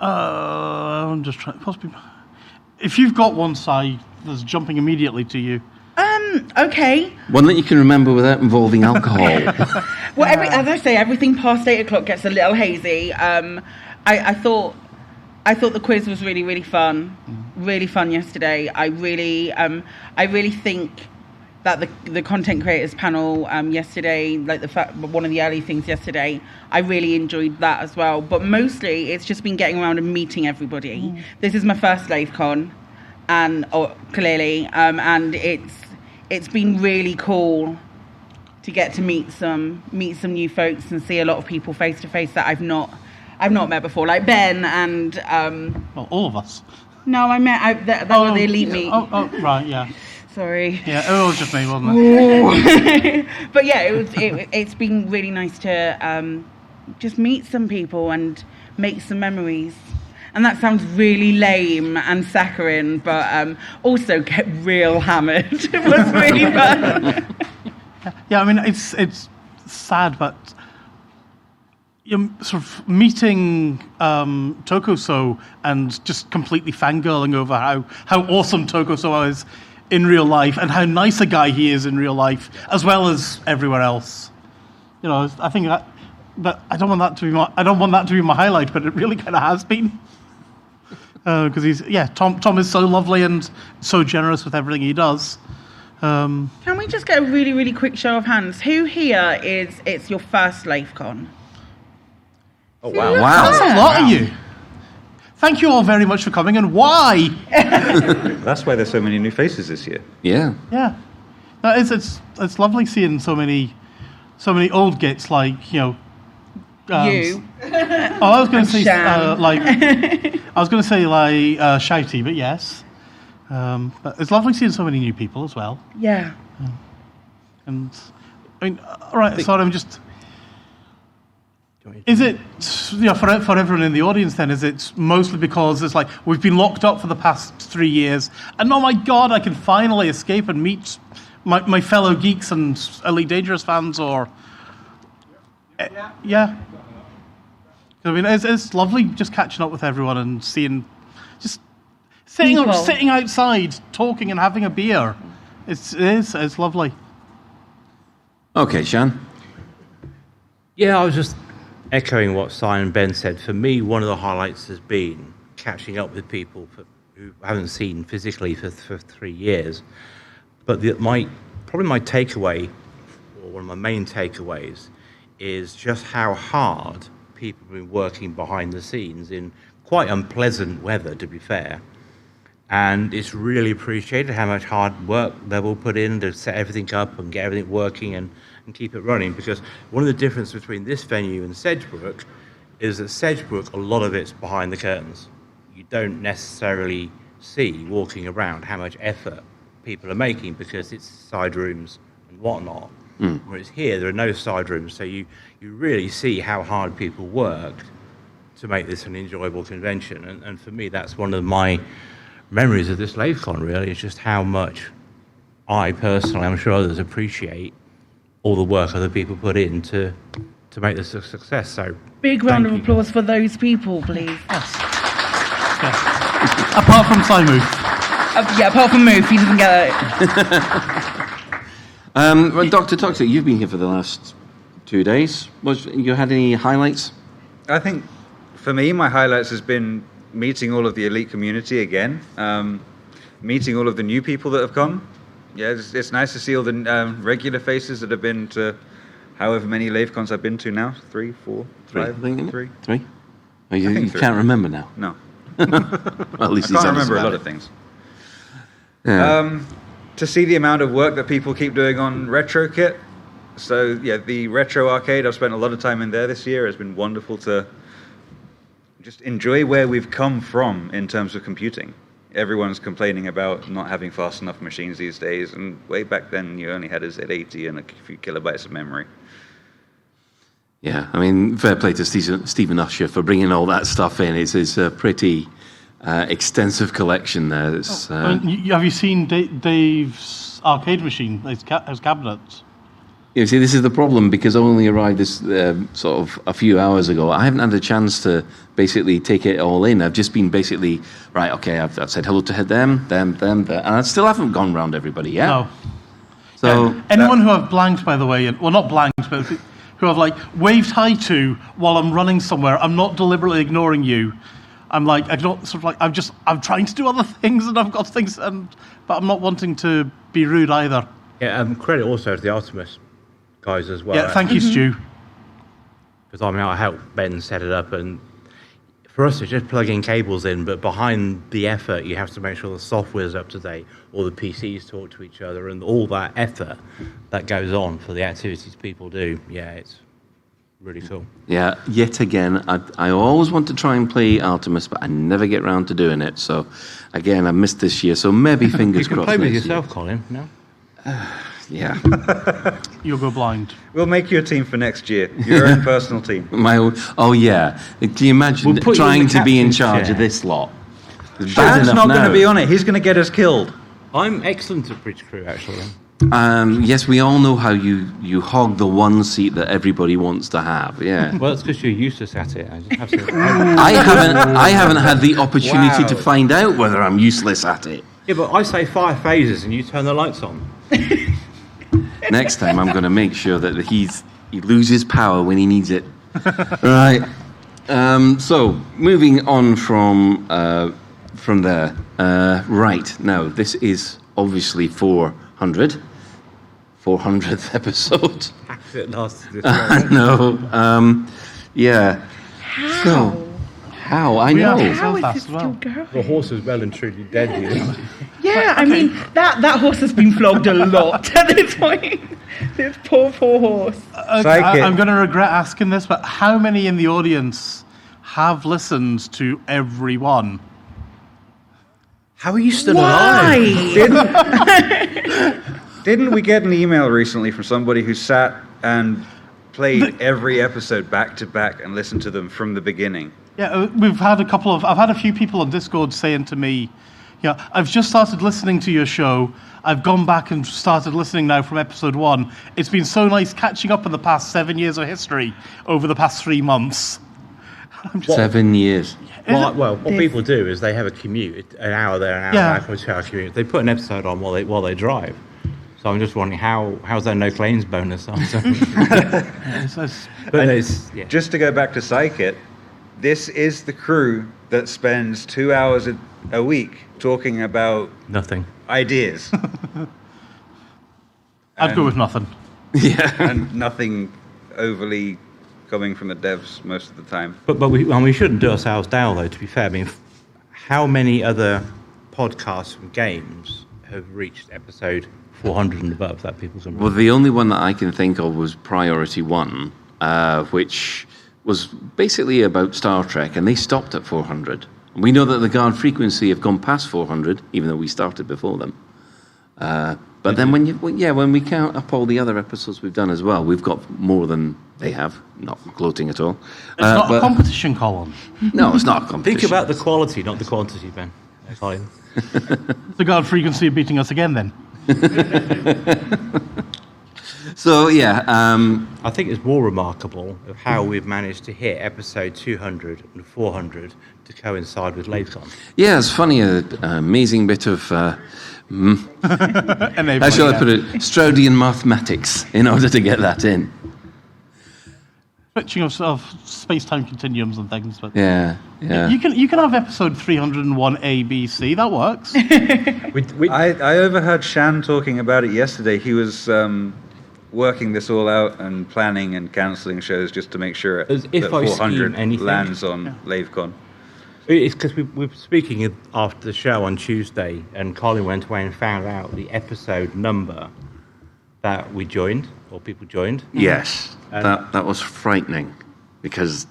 I'm just trying. Possibly, if you've got one, Si, that's jumping immediately to you. Okay. One that you can remember without involving alcohol. Well, as I say, everything past 8 o'clock gets a little hazy. I thought the quiz was really, really fun. Really fun yesterday. I really think that the content creators panel yesterday, like one of the early things yesterday, I really enjoyed that as well. But mostly, it's just been getting around and meeting everybody. This is my first Lavecon, clearly, and it's been really cool to get to meet some new folks and see a lot of people face to face that I've not met before, like Ben and well, all of us. No, I met they were the elite meet. Oh, right, yeah. Sorry. Yeah, it was just me, wasn't it? But yeah, it's been really nice to just meet some people and make some memories. And that sounds really lame and saccharine, but also get real hammered. It was really fun. Yeah, I mean, it's sad, but you're sort of meeting Tokoso and just completely fangirling over how awesome Tokoso is in real life and how nice a guy he is in real life, as well as everywhere else. You know, I think that I don't want that to be my highlight, but it really kind of has been. Because Tom is so lovely and so generous with everything he does. Can we just get a really, really quick show of hands? Who here it's your first Lavecon? Oh, wow. That's a lot of you. Thank you all very much for coming, and why? That's why there's so many new faces this year. Yeah. Yeah. No, it's lovely seeing so many old gits like, you know... you. I was going to say Shouty, but yes. But it's lovely seeing so many new people as well. Yeah. And I mean, all right. So I'm just. Is it for everyone in the audience? Then is it mostly because it's like we've been locked up for the past 3 years, and oh my God, I can finally escape and meet my fellow geeks and Elite Dangerous fans, or yeah. I mean, it's lovely just catching up with everyone and seeing, just sitting outside, talking and having a beer. It's lovely. Okay, Shan. Yeah, I was just echoing what Simon and Ben said. For me, one of the highlights has been catching up with people who I haven't seen physically for 3 years. But my takeaway, or one of my main takeaways, is just how hard people have been working behind the scenes in quite unpleasant weather, to be fair. And it's really appreciated how much hard work they've all put in to set everything up and get everything working and keep it running. Because one of the differences between this venue and Sedgebrook is that Sedgebrook, a lot of it's behind the curtains. You don't necessarily see walking around how much effort people are making because it's side rooms and whatnot. Whereas here, there are no side rooms, so you really see how hard people worked to make this an enjoyable convention. And for me, that's one of my memories of this Lavecon, really, is just how much I personally, I'm sure others, appreciate all the work other people put in to make this a success. So big round of applause for those people, please. Yes. Apart from Simon. Apart from Moof, he doesn't get it. Well, Dr. Toxic, you've been here for the last 2 days. You had any highlights? I think, for me, my highlights has been meeting all of the Elite community again, meeting all of the new people that have come. Yeah, it's nice to see all the regular faces that have been to however many Lavecons I've been to now. 3, 4, 5, 3. Oh, you can't remember now? No. Well, at least I can't remember a lot of things. Yeah. To see the amount of work that people keep doing on Retro Kit. So, yeah, the Retro Arcade, I've spent a lot of time in there this year. It's been wonderful to just enjoy where we've come from in terms of computing. Everyone's complaining about not having fast enough machines these days, and way back then you only had a Z80 and a few kilobytes of memory. Yeah, I mean, fair play to Stephen Usher for bringing all that stuff in. It's a pretty extensive collection there. Have you seen Dave's arcade machine, his cabinets? You see, this is the problem, because I only arrived this sort of a few hours ago. I haven't had a chance to basically take it all in. I've just been basically, right, okay, I've said hello to them, and I still haven't gone round everybody yet. No. So anyone who I've blanked, by the way, well, not blanked, but who I've like waved hi to while I'm running somewhere, I'm not deliberately ignoring you. I'm like, I'm trying to do other things, and I've got things, but I'm not wanting to be rude either. Yeah, credit also to the Artemis guys as well. Yeah, thank you, Stu. Because I helped Ben set it up, and for us, it's just plugging cables in, but behind the effort, you have to make sure the software's up to date, all the PCs talk to each other, and all that effort that goes on for the activities people do. Yeah, it's really cool. Yeah, yet again, I always want to try and play Artemis, but I never get round to doing it. So, again, I missed this year, so maybe fingers You can crossed. play with next yourself, year. Colin, no? Yeah. You'll go blind. We'll make you a team for next year. Your own personal team. Oh, yeah. Can you imagine We'll put you in trying the to be in captain's charge chair. of this lot? It's bad Shan's enough not going now. to be on it. He's going to get us killed. I'm excellent at bridge crew, actually. Yes, we all know how you hog the one seat that everybody wants to have. Yeah. Well, it's because you're useless at it. I just have to. I haven't had the opportunity Wow. to find out whether I'm useless at it. Yeah, but I say 5 phases and you turn the lights on. Next time, I'm going to make sure that he loses power when he needs it. Right. So moving on from there. Right now, this is obviously 400th episode. It lasted this I long. know. Yeah. How? So, how? I We know. are. How So is fast this as well. still going? The horse is well and truly dead. You know? Yeah, I mean, that horse has been flogged a lot at this point. This poor horse. Psychic. I'm going to regret asking this, but how many in the audience have listened to every one? How are you still Why? Didn't we get an email recently from somebody who sat and played every episode back to back and listened to them from the beginning? Yeah, I've had a few people on Discord saying to me, yeah, I've just started listening to your show. I've gone back and started listening now from episode 1. It's been so nice catching up on the past 7 years of history over the past 3 months. 7 years. Well, what people do is they have a commute, an hour there, an hour back, or a 2-hour commute. They put an episode on while they drive. So I'm just wondering how's there no claims bonus? It's- But it's Just to go back to Psychit, this is the crew that spends 2 hours a week talking about nothing. ideas. I'd go with nothing. Yeah. And nothing overly coming from the devs most of the time. But we shouldn't do ourselves down, though, to be fair. I mean, how many other podcasts from games have reached episode 400 and above that people can... Well, the only one that I can think of was Priority 1, which was basically about Star Trek, and they stopped at 400. We know that the Guard Frequency have gone past 400, even though we started before them. But then when we count up all the other episodes we've done as well, we've got more than they have. Not gloating at all. It's not a competition, Colin. No, it's not a competition. Think about the quality, not the quantity, Ben. Fine. The Guard Frequency are beating us again, then. So, yeah. I think it's more remarkable of how we've managed to hit episode 200 and 400 to coincide with Lavecon. Yeah, it's funny, an amazing bit of... how shall I put it? Straudian mathematics in order to get that in. Switching of space-time continuums and things, but Yeah. you can have episode 301 A, B, C. That works. I overheard Shan talking about it yesterday. He was working this all out and planning and cancelling shows just to make sure As if that I 400 scheme anything. lands on Lavecon. It's because we were speaking after the show on Tuesday, and Colin went away and found out the episode number that we joined, or people joined. Yes, that was frightening, because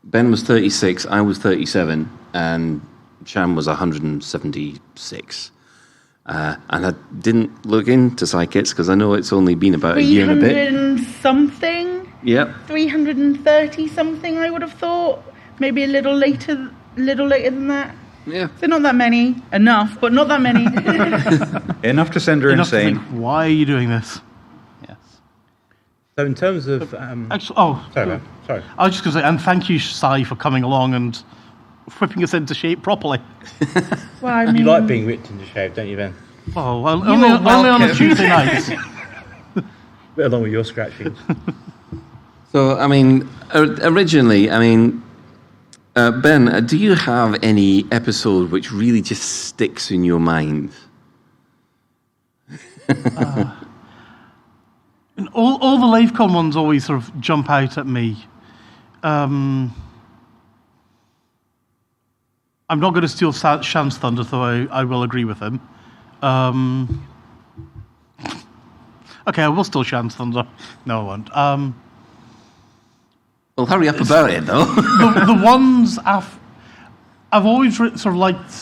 Ben was 36, I was 37, and Sham was 176. And I didn't look into Psychics, because I know it's only been about a year and a bit. 300 and something? Yep. 330 something, I would have thought. Maybe a little later than that. Yeah. So not that many. Enough, but not that many. Enough to send her Enough to insane. think, why are you doing this? Yes. So in terms of... Actually, sorry. I was just going to say, and thank you, Sai, for coming along and whipping us into shape properly. Well, I mean, You like being whipped into shape, don't you, Ben? Oh, well, only on a Tuesday night. Bit along with your scratchings. So, I mean, originally, Ben, do you have any episode which really just sticks in your mind? And all the Lavecon ones always sort of jump out at me. I'm not going to steal Shan's thunder, though I will agree with him. Okay, I will steal Shan's thunder. No, I won't. Well, hurry up about it, though. the ones I've always sort of liked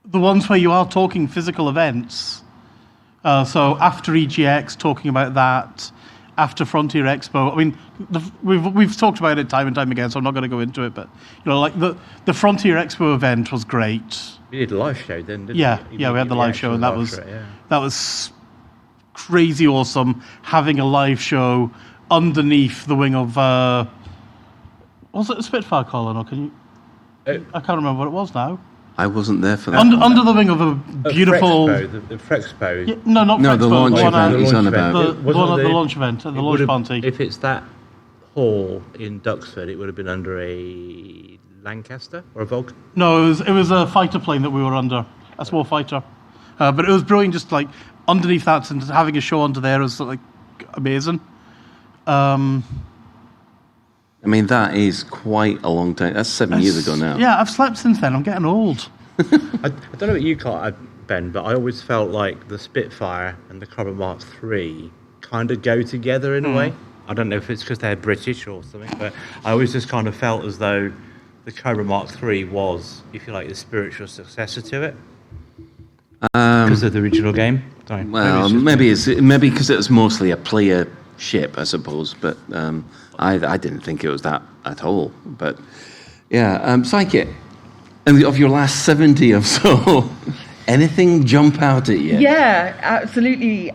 the ones where you are talking physical events. So after EGX, talking about that. After Frontier Expo, I mean, we've talked about it time and time again, so I'm not going to go into it. But like the Frontier Expo event was great. We did a live show then, didn't we? Yeah, we had the live show, and that was crazy awesome. Having a live show underneath the wing of was it a Spitfire, Colin, or can you? I can't remember what it was now. I wasn't there for that. Under the wing of a beautiful... The Frexpo. Yeah, no, not Frexpo. The launch event he's on about. The one at the launch event, at the launch party. If it's that hall in Duxford, it would have been under a Lancaster or a Vulcan? No, it was a fighter plane that we were under, a small fighter. But it was brilliant, just like underneath that and having a show under there was like amazing. I mean, that is quite a long time. That's 7 years ago now. Yeah, I've slept since then. I'm getting old. I don't know what you call it, Ben, but I always felt like the Spitfire and the Cobra Mark III kind of go together in a way. I don't know if it's because they're British or something, but I always just kind of felt as though the Cobra Mark III was, if you like, the spiritual successor to it. Because of the original game. Sorry. Well, maybe because it was mostly a player ship, I suppose, but I didn't think it was that at all. But yeah, Psychic, and of your last 70 or so, anything jump out at you? Yeah, absolutely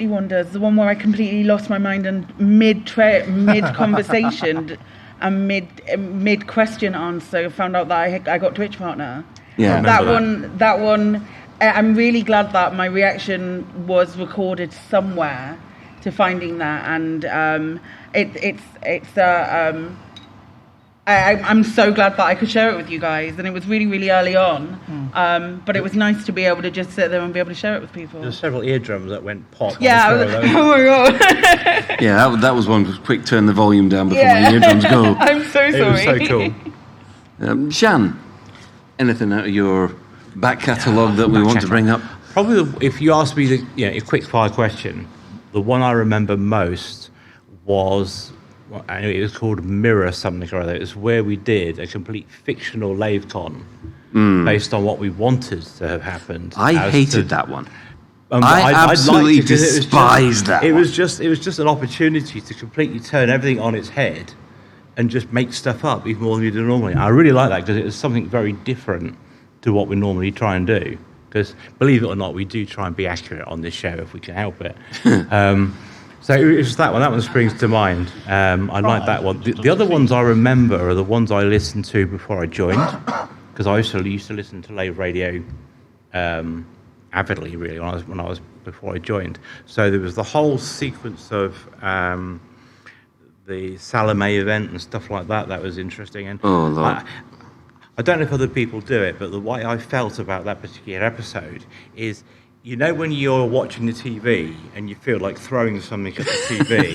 wonders. The one where I completely lost my mind and mid conversation and mid question answer found out that I got Twitch partner. Yeah, that one. I'm really glad that my reaction was recorded somewhere to finding that, and I'm so glad that I could share it with you guys, and it was really, really early on, but it was nice to be able to just sit there and be able to share it with people. There's several eardrums that went pop. Yeah, oh my god. Yeah, that was one quick turn the volume down before my eardrums go. I'm so sorry. It was so cool. Shan, anything out of your back catalogue that we want to bring up? Probably, if you ask me a quick fire question, the one I remember most was, it was called Mirror something or other. It was where we did a complete fictional Lavecon based on what we wanted to have happened. I hated that one. I absolutely despised that one. It was just an opportunity to completely turn everything on its head and just make stuff up even more than we do normally. I really like that because it was something very different to what we normally try and do. Because, believe it or not, we do try and be accurate on this show if we can help it. So it's that one. That one springs to mind. I like that one. The other ones I remember are the ones I listened to before I joined, because I used to listen to Lave Radio avidly, really, when I was before I joined. So there was the whole sequence of the Salome event and stuff like that. That was interesting. And oh, Lord. I don't know if other people do it, but the way I felt about that particular episode is, you know, when you're watching the TV and you feel like throwing something at the TV,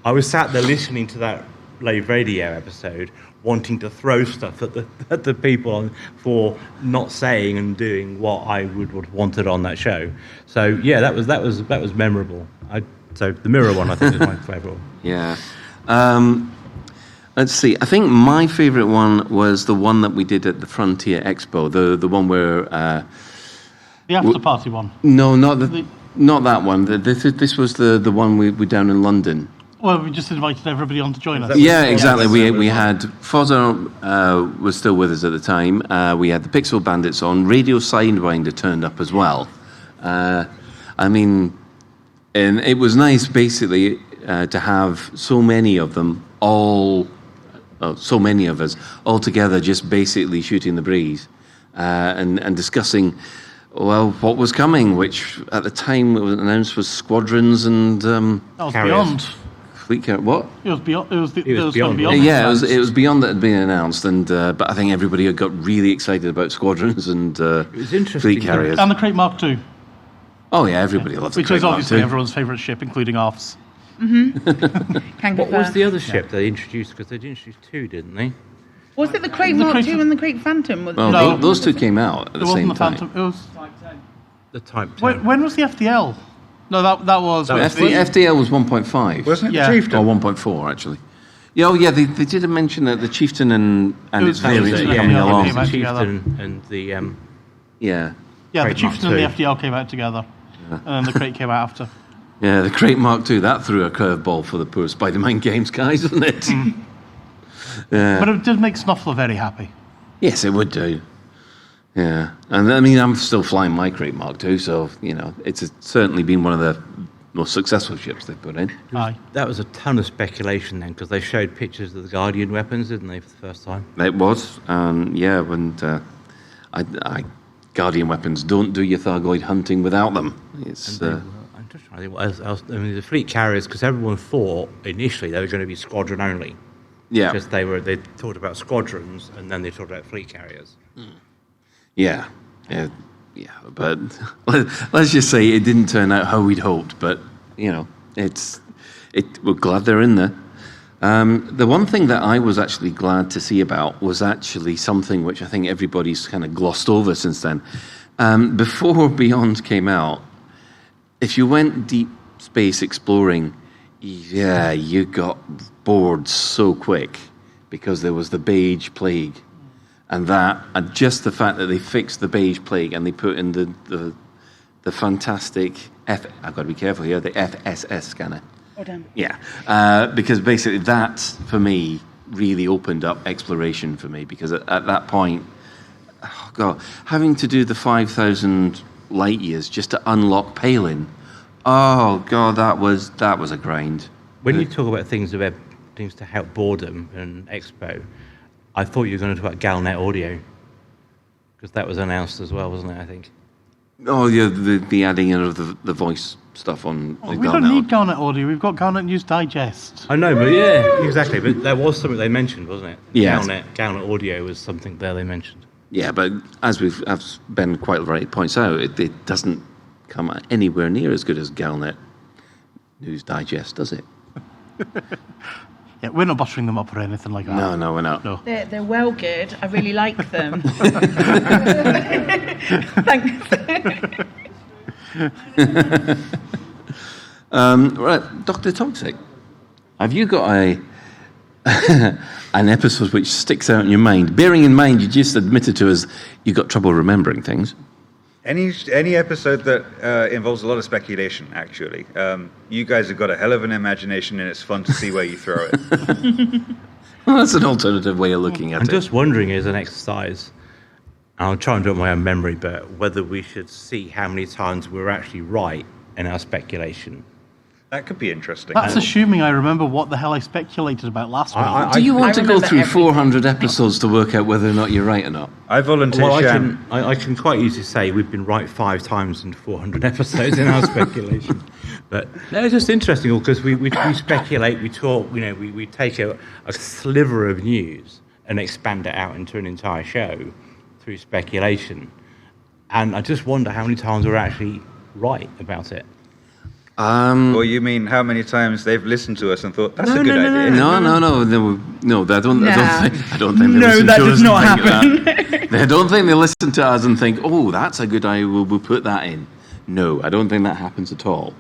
I was sat there listening to that Lave Radio episode, wanting to throw stuff at the people on, for not saying and doing what I would have wanted on that show. So yeah, that was memorable. So the Mirror one, I think, is my favourite one. Yeah. Let's see. I think my favourite one was the one that we did at the Frontier Expo, the one where... the after-party one? No, not that one. This was the one we down in London. Well, we just invited everybody on to join us. Yeah, exactly. We had... Fozzer was still with us at the time. We had the Pixel Bandits on. Radio Sidewinder turned up as well. I mean, and it was nice, basically, to have so many of them so many of us all together, just basically shooting the breeze and discussing, well, what was coming, which at the time it was announced was squadrons and that was Beyond. Fleet carrier. What? It was Beyond. It was Beyond. Yeah, it was Beyond that had been announced, and but I think everybody had got really excited about squadrons and it was interesting, fleet carriers and the Crate Mark II. Oh yeah, everybody loves the Crate Mark II. Which is obviously everyone's favourite ship, including ours. What was the other ship they introduced? Because they introduced two, didn't they? Was it the Crate Mark II and the Crate Phantom? No, those two came out at the same time. Phantom. It was the Type 10. When was the FDL? No, that was... FDL was 1.5. Wasn't it Yeah. the Chieftain? Or 1.4, actually. Yeah, oh, yeah, they did mention that the Chieftain and its variants are coming yeah, along. came out The together. Chieftain and the Yeah. Yeah, the Crate Chieftain Mark and the II. FDL came out together. And then the Crate came out after. Yeah, the Crate Mark II, that threw a curveball for the poor Spider-Man games guys, didn't it? Yeah. But it did make Snuffler very happy. Yes, it would do. Yeah. And I mean, I'm still flying my Crate Mark II, so, it's certainly been one of the most successful ships they've put in. Aye. That was a ton of speculation then, because they showed pictures of the Guardian weapons, didn't they, for the first time? It was, yeah, when Guardian weapons don't do your Thargoid hunting without them. It's I'm just trying to think what else. I mean, the fleet carriers, because everyone thought initially they were going to be squadron only. yeah, Because they talked about squadrons and then they talked about fleet carriers. yeah, but let's just say it didn't turn out how we'd hoped. But we're glad they're in there. The one thing that I was actually glad to see about was actually something which I think everybody's kind of glossed over since then. Before Beyond came out, if you went deep space exploring, you got bored so quick because there was the beige plague. And just the fact that they fixed the beige plague and they put in the fantastic I've got to be careful here, the FSS scanner. Well done. Yeah, because basically that, for me, really opened up exploration for me, because at that point, oh God, having to do the 5,000 light years just to unlock Palin, oh God, that was a grind. When you talk about things to help boredom and Expo, I thought you were going to talk about Galnet Audio, because that was announced as well, wasn't it, I think? Oh, yeah, the adding in of the voice stuff on the We don't need Garnet Audio. We've got Garnet News Digest. I know, but yeah, exactly. But that was something they mentioned, wasn't it? Yeah. Galnet Audio was something there they mentioned. Yeah, but as Ben quite rightly points out, it doesn't come anywhere near as good as Galnet News Digest, does it? Yeah, we're not buttering them up or anything like that. No, we're not. No. They're well good. I really like them. Thanks. Right, Dr. Toxic, have you got an episode which sticks out in your mind? Bearing in mind you just admitted to us you got trouble remembering things. Any episode that involves a lot of speculation, actually. You guys have got a hell of an imagination, and it's fun to see where you throw it. Well, that's an alternative way of looking at I'm it. just wondering, as an exercise, and I'll try and do it in my own memory, but whether we should see how many times we're actually right in our speculation. That could be interesting. That's assuming I remember what the hell I speculated about last week. Do you want to go remember through everything. 400 episodes to work out whether or not you're right or not? I volunteer, Well, Shan. I can quite easily say we've been right 5 times in 400 episodes in our speculation. But no, it's just interesting because we speculate, we talk, we take a sliver of news and expand it out into an entire show through speculation. And I just wonder how many times we're actually right about it. Or you mean how many times they've listened to us and thought, that's a good idea? No, I don't think they No, listen that to does us not and think happen. that. I don't think they listen to us and think, oh, that's a good idea, we'll put that in. No, I don't think that happens at all.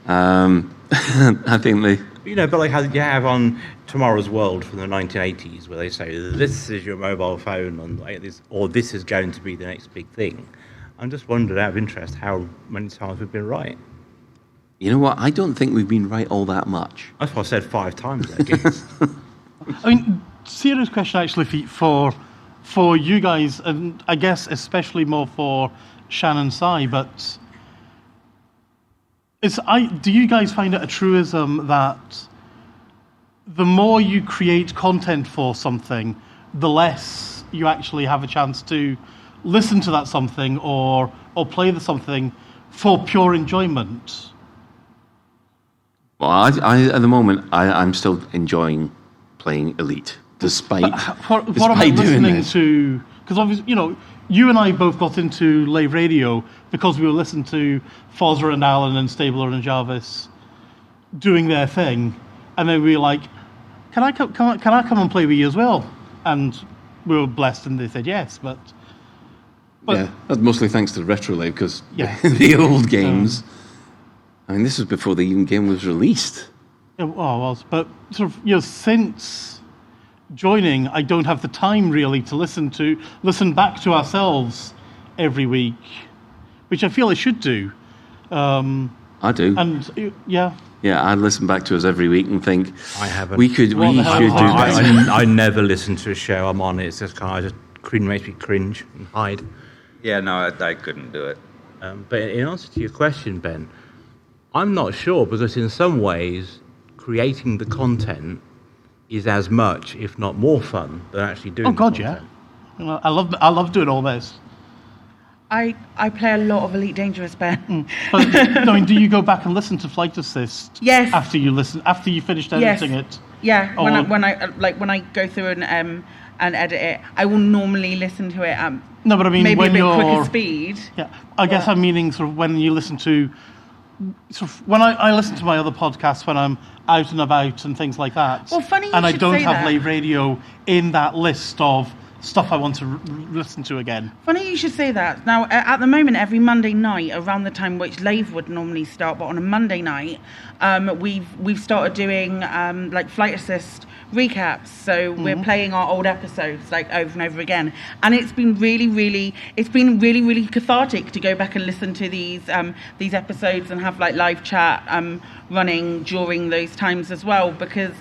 I think they... But like how you have on Tomorrow's World from the 1980s, where they say, this is your mobile phone, or this is going to be the next big thing. I'm just wondering, out of interest, how many times we've been right. You know what? I don't think we've been right all that much. That's why I said 5 times, I guess. I mean, serious question actually for you guys, and I guess especially more for Shannon Sai, but do you guys find it a truism that the more you create content for something, the less you actually have a chance to listen to that something or play the something for pure enjoyment? Well, I at the moment, I'm still enjoying playing Elite, despite What am I doing listening this. to? Because obviously, you and I both got into Lave Radio because we were listening to Fozzer and Allen and Stabler and Jarvis doing their thing, and then we were like, "Can I come and play with you as well?" And we were blessed, and they said yes. But yeah, that's mostly thanks to Retro Lave, because Yeah. the old games. I mean, this was before the game was released. It was, but sort of, since joining, I don't have the time really to listen back to ourselves every week, which I feel I should do. I do. And yeah. Yeah, I listen back to us every week and think I haven't. We should do that. I never listen to a show I'm on. It's just kind of makes me cringe and hide. Yeah, no, I couldn't do it. But in answer to your question, Ben, I'm not sure, because in some ways, creating the content is as much, if not more, fun than actually doing. Oh God, the content. yeah. I love doing all this. I play a lot of Elite Dangerous, Ben. But I mean, do you go back and listen to Flight Assist? Yes. After you finished editing it? Yeah. When I go through and edit it, I will normally listen to it. No, but I mean, maybe when a bit you're quicker speed. Yeah, I guess I'm meaning sort of when you listen to. Sort of when I listen to my other podcasts when I'm out and about and things like that. Well, funny you and I should don't say have that. Lave Radio in that list of stuff I want to listen to again. Funny you should say that. Now, at the moment, every Monday night, around the time which Lave would normally start, but on a Monday night, we've started doing like Flight Assist recaps. So we're playing our old episodes like over and over again, and it's been really cathartic to go back and listen to these episodes and have like live chat running during those times as well, because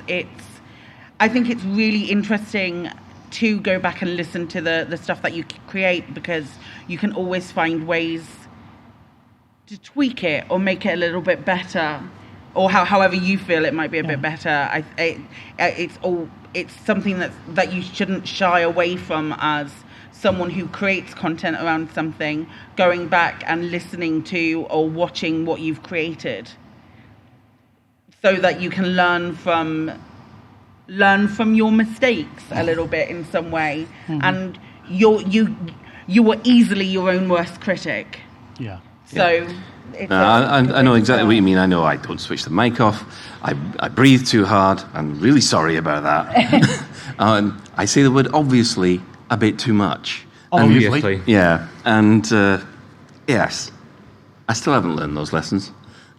I think it's really interesting to go back and listen to the stuff that you create, because you can always find ways to tweak it or make it a little bit better, or however you feel it might be a bit better. It's something that you shouldn't shy away from as someone who creates content around something, going back and listening to or watching what you've created, so that you can learn from your mistakes a little bit in some way, and you were easily your own worst critic. Yeah. So I know exactly what you mean. I know I don't switch the mic off. I breathe too hard. I'm really sorry about that. I say the word obviously a bit too much. Obviously. Yeah. And yes, I still haven't learned those lessons.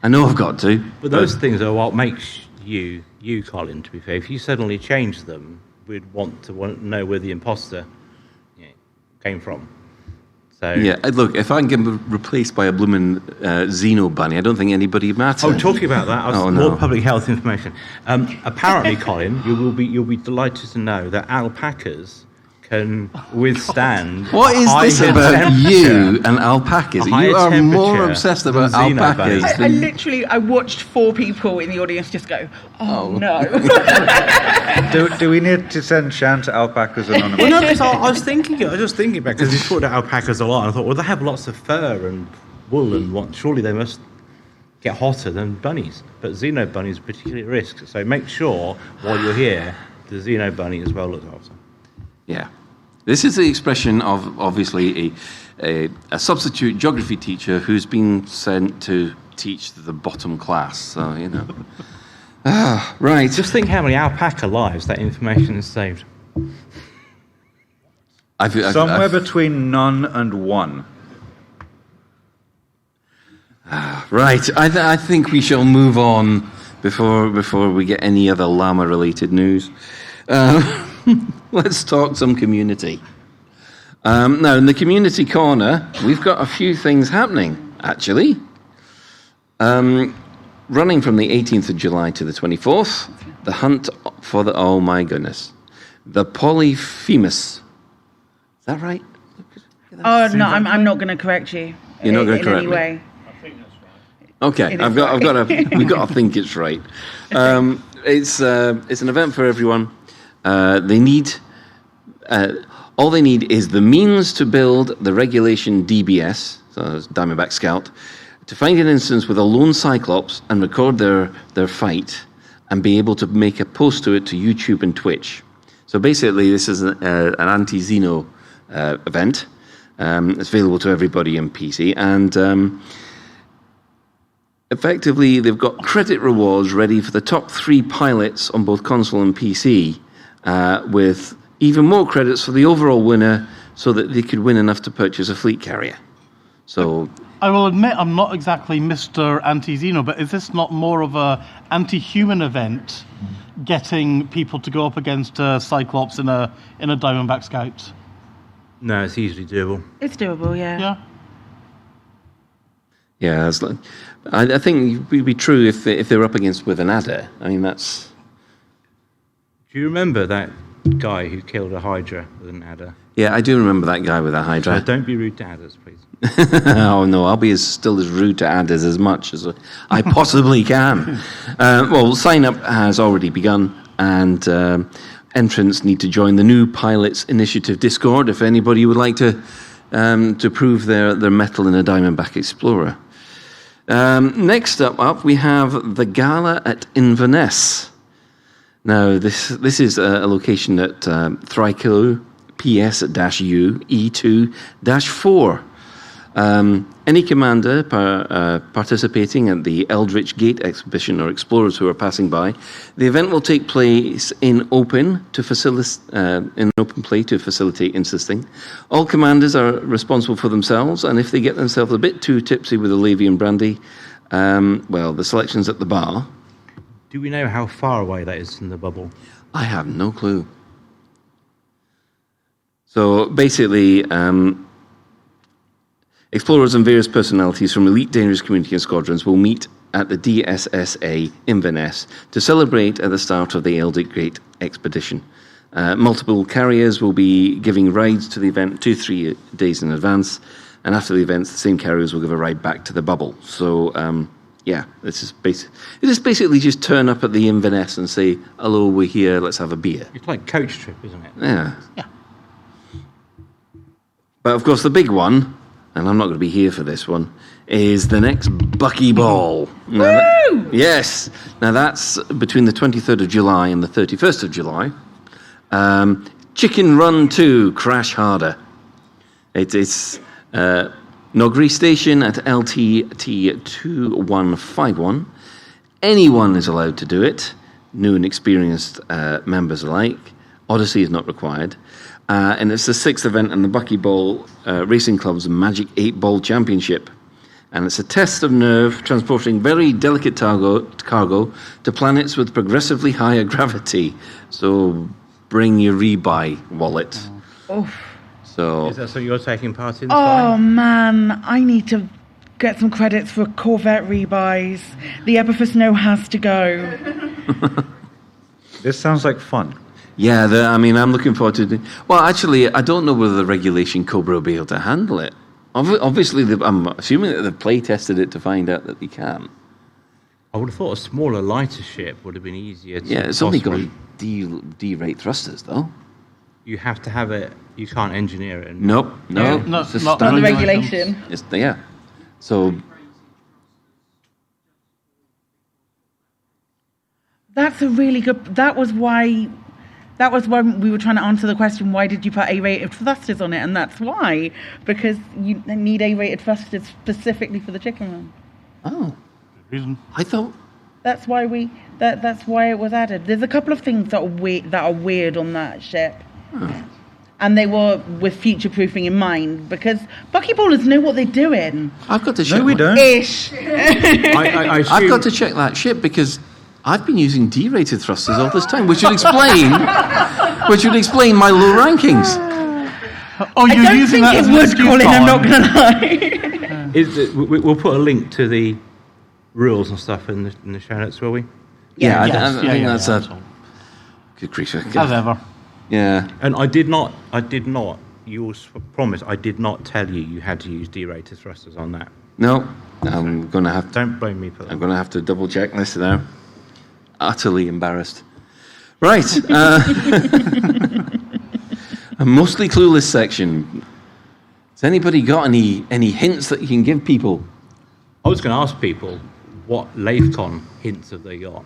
I know I've got to. But those things are what makes you, Colin, to be fair. If you suddenly change them, we'd want to know where the imposter came from. So yeah, look, if I can get replaced by a blooming Xeno bunny, I don't think anybody matters. Oh, talking about that, more public health information. Apparently, Colin, you'll be delighted to know that alpacas can withstand. What is this about you and alpacas? You are more obsessed about alpacas. I watched 4 people in the audience just go, oh. no. Do we need to send Shan to Alpacas Anonymous? Well, no, because I was thinking about, because we talked about alpacas a lot, and I thought, well, they have lots of fur and wool and what. Surely they must get hotter than bunnies. But Xeno bunnies are particularly at risk. So make sure while you're here, the Xeno bunny is well looked after. Yeah. This is the expression of, obviously, a substitute geography teacher who's been sent to teach the bottom class. So, you know. Right. Just think how many alpaca lives that information has saved. Somewhere between none and 1. Right. I think we shall move on before we get any other llama-related news. Let's talk some community. Now, in the community corner, we've got a few things happening, actually. Running from the 18th of July to the 24th, the hunt for the, oh my goodness, the Polyphemus. Is that right? Oh, no, I'm not going to correct you. You're not going to correct me? I think that's right. Okay, we've got to think it's right. It's an event for everyone. All they need is the means to build the regulation DBS, so that's Diamondback Scout, to find an instance with a lone Cyclops and record their fight and be able to make a post to it to YouTube and Twitch. So basically, this is an anti-Xeno event. It's available to everybody in PC, and effectively, they've got credit rewards ready for the top 3 pilots on both console and PC, with even more credits for the overall winner, so that they could win enough to purchase a fleet carrier. So I will admit I'm not exactly Mr. Anti-Xeno, but is this not more of a anti-human event, getting people to go up against Cyclops in a Diamondback Scout? No, it's easily doable. It's doable, yeah. Yeah. yeah, it's like, I think it would be true if they're up against with an adder. I mean, that's. Do you remember that guy who killed a Hydra with an adder? Yeah, I do remember that guy with a Hydra. Don't be rude to adders, please. Oh no, I'll be still as rude to adders as much as I possibly can. Well, sign up has already begun, and entrants need to join the new Pilots Initiative Discord if anybody would like to prove their mettle in a Diamondback Explorer. Next up we have the Gala at Inverness. Now, this is a location at 3 kilo PS-U E2-4. Any commander participating at the Eldritch Gate exhibition or explorers who are passing by, the event will take place in open play to facilitate insisting. All commanders are responsible for themselves, and if they get themselves a bit too tipsy with a Lave and brandy, well, the selection's at the bar. Do we know how far away that is from the bubble? I have no clue. So basically, explorers and various personalities from elite dangerous community and squadrons will meet at the DSSA Inverness to celebrate at the start of the Eldritch Gate expedition. Multiple carriers will be giving rides to the event 2-3 days in advance, and after the event, the same carriers will give a ride back to the bubble. So, yeah, this is basically just turn up at the Inverness and say, hello, we're here, let's have a beer. It's like coach trip, isn't it? Yeah. But of course, the big one, and I'm not going to be here for this one, is the next Buckyball. Woo! Yes. Now that's between the 23rd of July and the 31st of July. Chicken Run 2, Crash Harder. It's Nogri Station at LTT 2151. Anyone is allowed to do it, new and experienced members alike. Odyssey is not required. And it's the 6th event in the Buckyball Racing Club's Magic 8-Ball Championship. And it's a test of nerve, transporting very delicate cargo to planets with progressively higher gravity. So bring your rebuy wallet. Oh. So is that so you're taking part in? Oh man, I need to get some credits for Corvette rebuys. The Epiphus No has to go. This sounds like fun. Yeah, I'm looking forward to it. Well, actually, I don't know whether the regulation Cobra will be able to handle it. Obviously, I'm assuming that they've play tested it to find out that they can. I would have thought a smaller, lighter ship would have been easier to... Yeah, it's only got D-rate thrusters, though. You have to have it... You can't engineer it. Nope. No. Not the regulation. Yeah. So... That's a really good... That was when we were trying to answer the question, why did you put A-rated thrusters on it? And that's why. Because you need A-rated thrusters specifically for the chicken run. Oh. Reason. I thought... That's why that's why it was added. There's a couple of things that are weird on that ship. Oh. And they were with future-proofing in mind, because buckyballers know what they're doing. I've got to check... No, we don't. Ish. I've got to check that ship, because I've been using D-rated thrusters all this time, which would explain my low rankings. Oh, you're I don't using think that as it an would, excuse, Colin, I'm not Colin. going to lie. We'll put a link to the rules and stuff in the show notes, will we? Yeah, Yes, I think that's yeah. a good creature. As ever. Yeah. And I did not, you promise, I did not tell you had to use D-rated thrusters on that. No, I'm going to have... Don't blame me for that. I'm going to have to double-check this now. Utterly embarrassed. Right. A mostly clueless section. Has anybody got any hints that you can give people? I was going to ask people, what Lavecon hints have they got?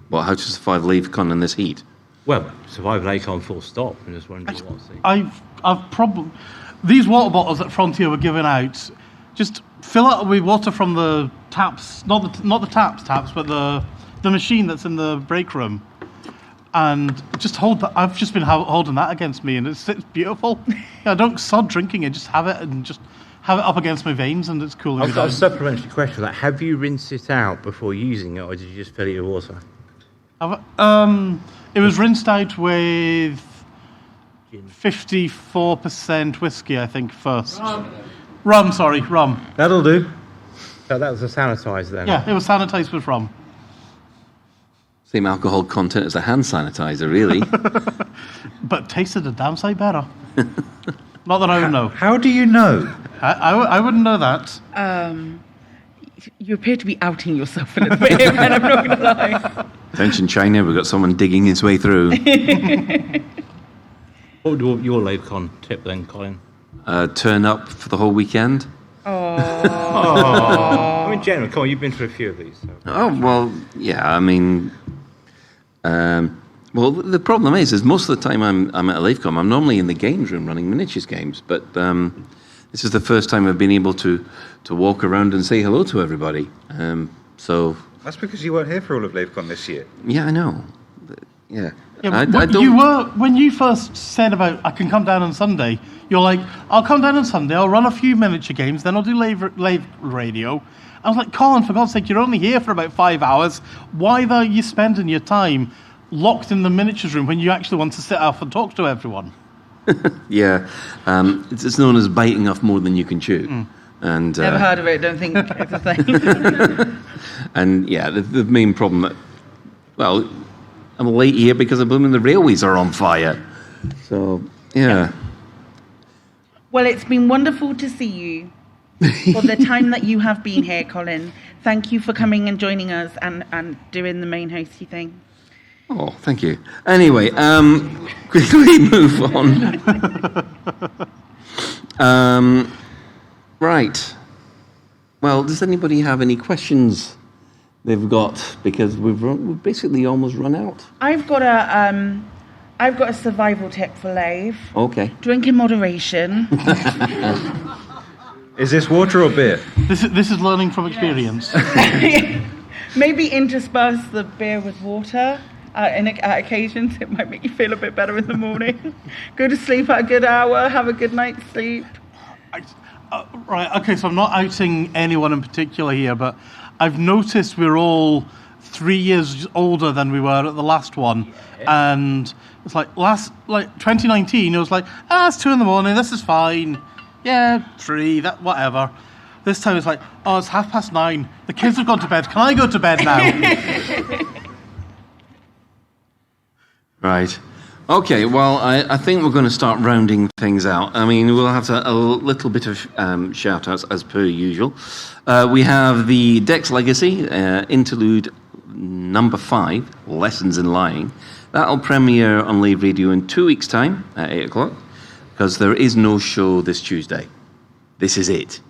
Well, how to survive Lavecon in this heat? Well, survive Lavecon full stop. I'm just wondering what's the... I've probably... These water bottles that Frontier were giving out, just fill it with water from the taps, not the taps, but the machine that's in the break room, and just hold that. I've just been holding that against me, and it's beautiful. I don't sod drinking it, just have it and just have it up against my veins, and it's cooling me I've got down. a supplementary question. Have you rinsed it out before using it, or did you just fill it with water? It was rinsed out with 54% whiskey, I think, first. Rum. That'll do. So that was a sanitizer then? Yeah, it was sanitized with rum. Same alcohol content as a hand sanitizer, really. But tasted a damn sight better. Not that I would know. How do you know? I wouldn't know that. You appear to be outing yourself a little bit, and I'm not going to lie. Attention, China, we've got someone digging his way through. What would your Lavecon tip then, Colin? Turn up for the whole weekend. I mean, generally, come on, you've been to a few of these. So. Oh, well, yeah, I mean... well, the problem is most of the time I'm at a Lavecon, I'm normally in the games room running miniatures games, but this is the first time I've been able to walk around and say hello to everybody. So... That's because you weren't here for all of Lavecon this year. Yeah, I know. But, yeah. Yeah, when you first said about I can come down on Sunday, you're like, I'll come down on Sunday, I'll run a few miniature games, then I'll do Lave radio. I was like, Colin, for God's sake, you're only here for about 5 hours. Why are you spending your time locked in the miniatures room when you actually want to sit up and talk to everyone? Yeah, it's known as biting off more than you can chew. And never heard of it. Don't think it's a thing. And yeah, the main problem that, well, I'm late here because the railways are on fire. So yeah. Well, it's been wonderful to see you for the time that you have been here, Colin. Thank you for coming and joining us and doing the main hosty thing. Oh, thank you. Anyway, quickly move on. Right. Well, does anybody have any questions they've got? Because we've basically almost run out. I've got a survival tip for Lave. Okay. Drink in moderation. Is this water or beer? This is learning from experience. Maybe intersperse the beer with water. At occasions, it might make you feel a bit better in the morning. Go to sleep at a good hour, have a good night's sleep. Right, okay, so I'm not outing anyone in particular here, but I've noticed we're all 3 years older than we were at the last one. Yeah. And it's like 2019, it was like, it's 2 a.m, this is fine. Yeah, 3, that whatever. This time it's like, it's 9:30. The kids have gone to bed. Can I go to bed now? Right. Okay, well, I think we're going to start rounding things out. I mean, we'll have a little bit of shout-outs as per usual. We have the Dex Legacy interlude number 5, Lessons in Lying. That'll premiere on Lave Radio in 2 weeks' time at 8 o'clock, because there is no show this Tuesday. This is it.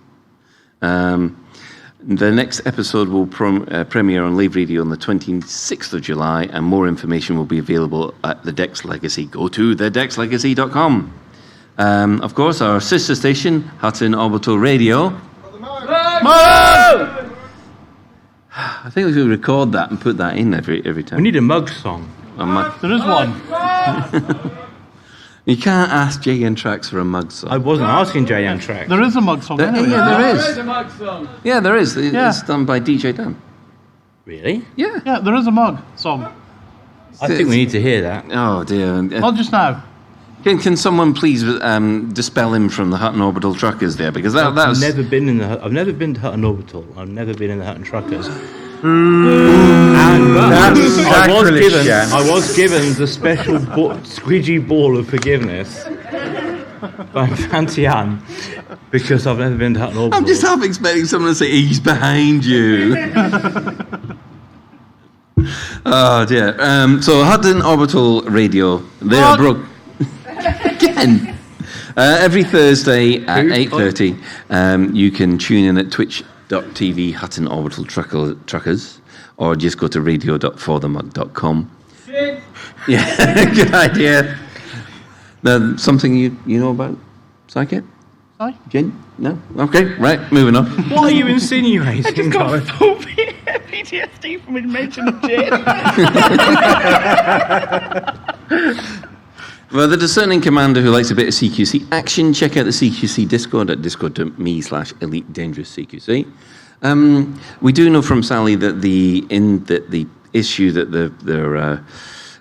The next episode will premiere on Lave Radio on the 26th of July, and more information will be available at the Dex Legacy. Go to thedexlegacy.com. Of course, our sister station, Hutton Orbital Radio. I think we should record that and put that in every time. We need a mug song. There is one. You can't ask JN Tracks for a mug song. I wasn't asking JN Tracks. There is a mug song. Yeah, there is. There is a mug song. Yeah, there is. It's done by DJ Dan. Really? Yeah. Yeah, there is a mug song. I think we need to hear that. Oh, dear. Not just now. Can someone please dispel him from the Hutton Orbital Truckers there? Because that's... I've never been to Hutton Orbital. I've never been in the Hutton Truckers. I was given the special squeegee ball of forgiveness by Fantian because I've never been to Hutton Orbital. I'm just half expecting someone to say, he's behind you. Oh, dear. So Hutton Orbital Radio, they are broke... Again. Every Thursday at 8:30, you can tune in at twitch.tv Hutton Orbital Truckers, or just go to radio.forthemug.com. Yeah, good idea. Something you know about Psychic? Sorry? Jen? No? Okay, right, moving on. What are you insinuating? I just got full PTSD from his mention of gin. For the discerning commander who likes a bit of CQC action, check out the CQC Discord at discord.me/Elite Dangerous CQC. We do know from Sally that the issue that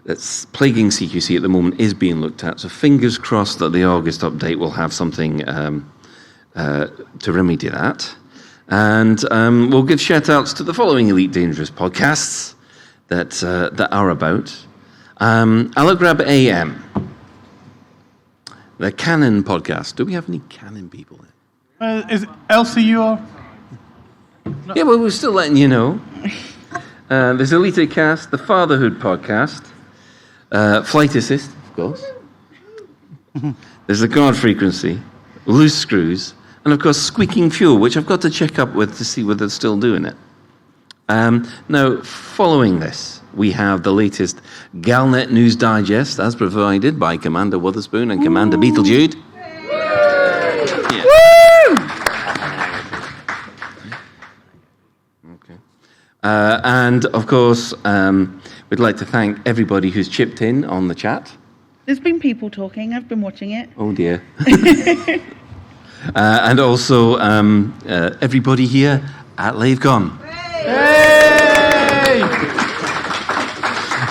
that's plaguing CQC at the moment is being looked at. So fingers crossed that the August update will have something to remedy that. And we'll give shout-outs to the following Elite Dangerous podcasts that are about. Allograb AM, the Canon podcast. Do we have any Canon people there? Is LCU or? No. Yeah, well, we're still letting you know. There's Elite Cast, the Fatherhood podcast, Flight Assist, of course. There's the Guard Frequency, Loose Screws, and of course Squeaking Fuel, which I've got to check up with to see whether they're still doing it. Now, following this, we have the latest Galnet News Digest, as provided by Commander Witherspoon and Commander Beetlejude. Yeah. Okay. And of course, we'd like to thank everybody who's chipped in on the chat. There's been people talking. I've been watching it. Oh dear. And also everybody here at Lavecon.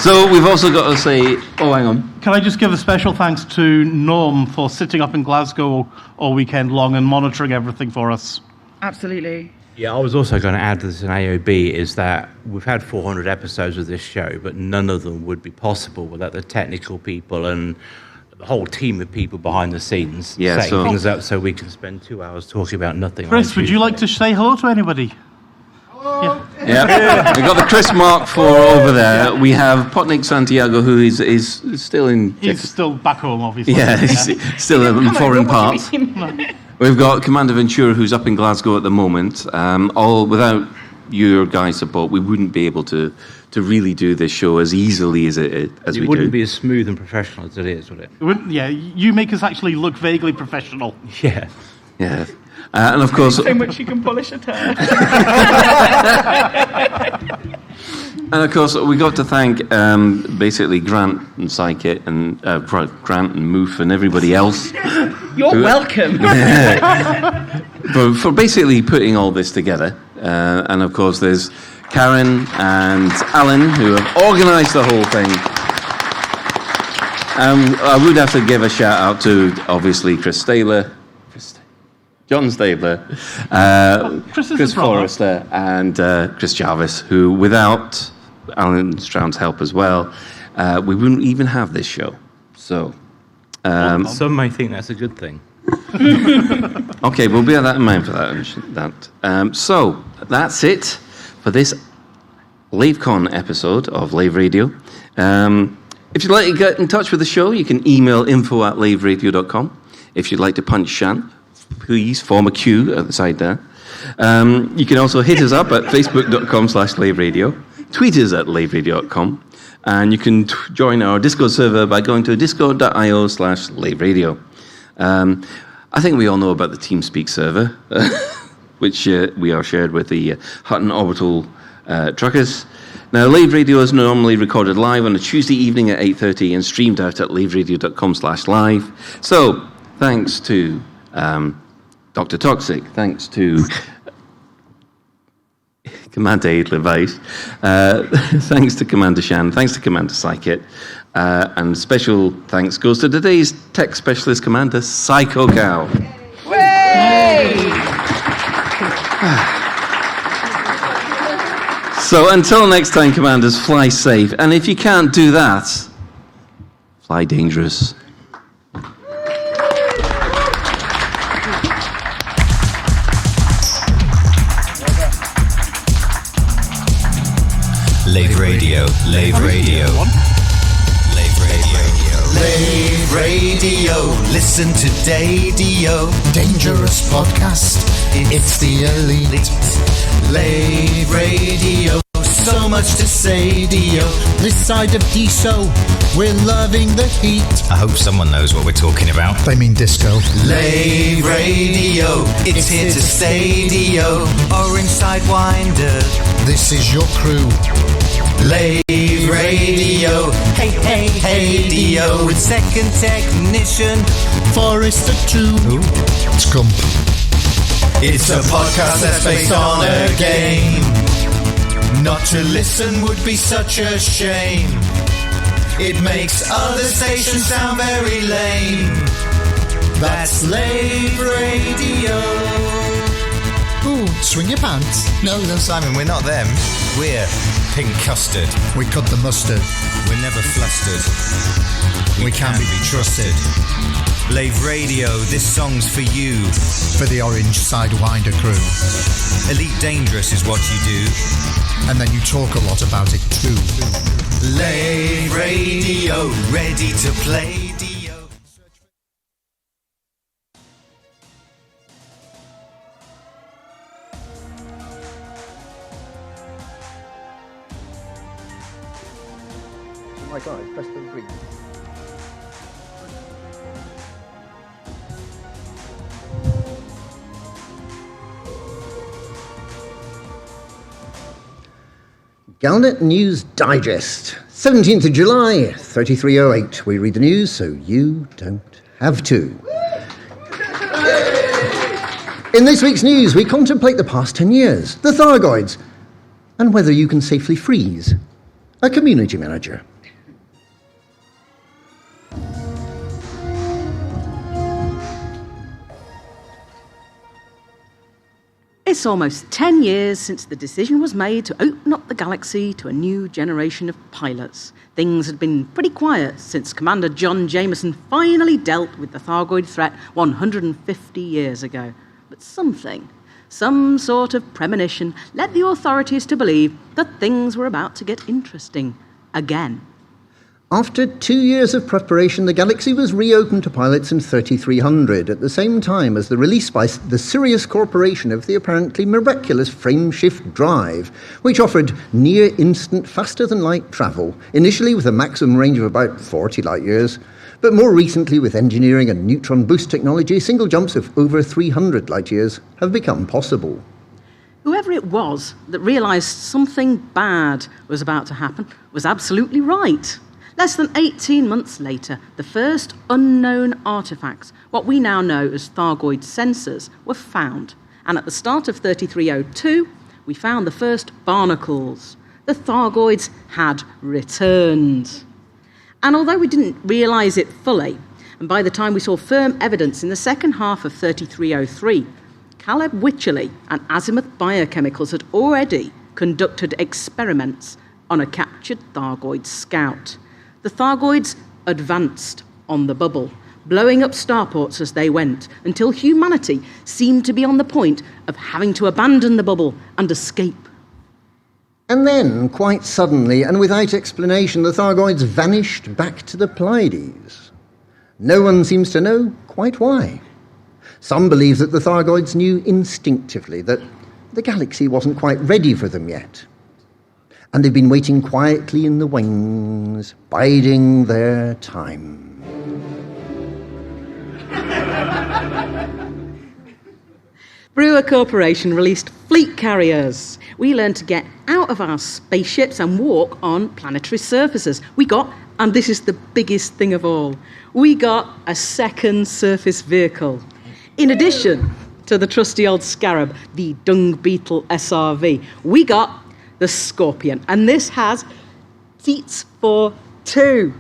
So we've also got to say, oh, hang on. Can I just give a special thanks to Norm for sitting up in Glasgow all weekend long and monitoring everything for us? Absolutely. Yeah, I was also going to add to this in AOB is that we've had 400 episodes of this show, but none of them would be possible without the technical people and the whole team of people behind the scenes setting things up so we can spend 2 hours talking about nothing. Chris, would you like to say hello to anybody? Yeah, we've got the Chris Mark 4 over there. We have Potnik Santiago, who is still in... He's still back home, obviously. Yeah, he's still in foreign parts. We've got Commander Ventura, who's up in Glasgow at the moment. All without your guys' support, we wouldn't be able to really do this show as easily as we do. It wouldn't be as smooth and professional as it is, would it? Yeah, you make us actually look vaguely professional. Yeah. Yeah. And of course... So much you can polish a turd. And of course, we got to thank basically Grant and Psykit and Grant and Moof and everybody else. You're welcome. for basically putting all this together. And of course, there's Karen and Alan who have organised the whole thing. I would have to give a shout out to obviously Chris Stabler, John Stabler, Chris Forrester, and Chris Jarvis, who, without Alan Stroud's help as well, we wouldn't even have this show. So, some may think that's a good thing. Okay, we'll bear that in mind for that. So, that's it for this Lavecon episode of Lave Radio. If you'd like to get in touch with the show, you can email info@laveradio.com. If you'd like to punch Shan, please form a queue at the side there. You can also hit us up at facebook.com/laveradio, tweet us at laveradio.com, and you can join our Discord server by going to discord.io/laveradio. I think we all know about the TeamSpeak server, which we are shared with the Hutton Orbital truckers. Now, Lave Radio is normally recorded live on a Tuesday evening at 8:30 and streamed out at laveradio.com/live. So, thanks to Dr. Toxic, thanks to Commander Adlerweiss, thanks to Commander Shan, thanks to Commander Psykit, and special thanks goes to today's tech specialist commander, Psycho Cow. So until next time, commanders, fly safe, and if you can't do that, fly dangerous. Lave Radio, Lave Radio. Lave Radio. Lave Radio, listen to Day-Dio. Dangerous podcast, it's the elite. Lave Radio, so much to say, Dio. This side of DSO, we're loving the heat. I hope someone knows what we're talking about. They mean disco. Lave Radio, it's here to stay, Dio. Orange Sidewinder, this is your crew. Lave Radio. Hey, hey, hey, Dio. With second technician Forrester 2. Scump. It's a podcast that's based on a game. Not to listen would be such a shame. It makes other stations sound very lame. That's Lave Radio. Ooh, swing your pants. No, Simon, we're not them. We're pink custard. We cut the mustard. We're never flustered. We can be trusted. Lave Radio, this song's for you. For the Orange Sidewinder crew. Elite Dangerous is what you do. And then you talk a lot about it too. Lave Radio, ready to play. My guys, press the 3. Galnet News Digest, 17th of July, 3308. We read the news so you don't have to. In this week's news, we contemplate the past 10 years, the Thargoids, and whether you can safely freeze a community manager. It's almost 10 years since the decision was made to open up the galaxy to a new generation of pilots. Things had been pretty quiet since Commander John Jameson finally dealt with the Thargoid threat 150 years ago. But some sort of premonition, led the authorities to believe that things were about to get interesting again. After 2 years of preparation, the galaxy was reopened to pilots in 3300, at the same time as the release by the Sirius Corporation of the apparently miraculous frameshift drive, which offered near-instant faster-than-light travel, initially with a maximum range of about 40 light-years, but more recently with engineering and neutron boost technology, single jumps of over 300 light-years have become possible. Whoever it was that realised something bad was about to happen was absolutely right. Less than 18 months later, the first unknown artefacts, what we now know as Thargoid sensors, were found. And at the start of 3302, we found the first barnacles. The Thargoids had returned. And although we didn't realise it fully, and by the time we saw firm evidence in the second half of 3303, Caleb Wycherley and Azimuth Biochemicals had already conducted experiments on a captured Thargoid scout. The Thargoids advanced on the bubble, blowing up starports as they went, until humanity seemed to be on the point of having to abandon the bubble and escape. And then, quite suddenly, and without explanation, the Thargoids vanished back to the Pleiades. No one seems to know quite why. Some believe that the Thargoids knew instinctively that the galaxy wasn't quite ready for them yet. And they've been waiting quietly in the wings, biding their time. Brewer Corporation released fleet carriers. We learned to get out of our spaceships and walk on planetary surfaces. We got, and this is the biggest thing of all, we got a second surface vehicle. In addition to the trusty old scarab, the dung beetle SRV, we got the Scorpion, and this has seats for 2,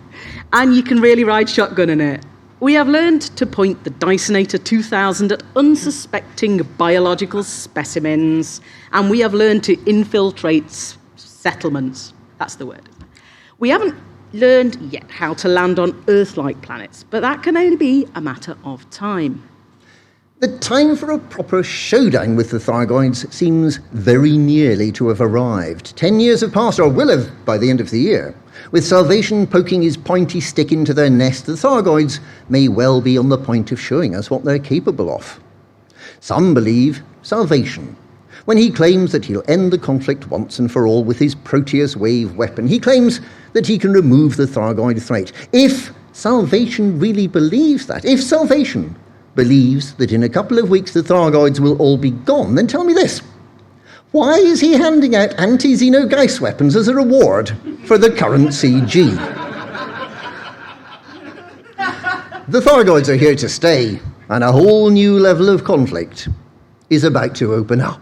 and you can really ride shotgun in it. We have learned to point the Dysonator 2000 at unsuspecting biological specimens, and we have learned to infiltrate settlements. That's the word. We haven't learned yet how to land on Earth-like planets, but that can only be a matter of time. The time for a proper showdown with the Thargoids seems very nearly to have arrived. 10 years have passed, or will have by the end of the year. With Salvation poking his pointy stick into their nest, the Thargoids may well be on the point of showing us what they're capable of. Some believe Salvation, when he claims that he'll end the conflict once and for all with his Proteus wave weapon. He claims that he can remove the Thargoid threat. If Salvation really believes that, if Salvation believes that in a couple of weeks the Thargoids will all be gone, then tell me this. Why is he handing out anti-Xenogeist weapons as a reward for the current CG? The Thargoids are here to stay, and a whole new level of conflict is about to open up.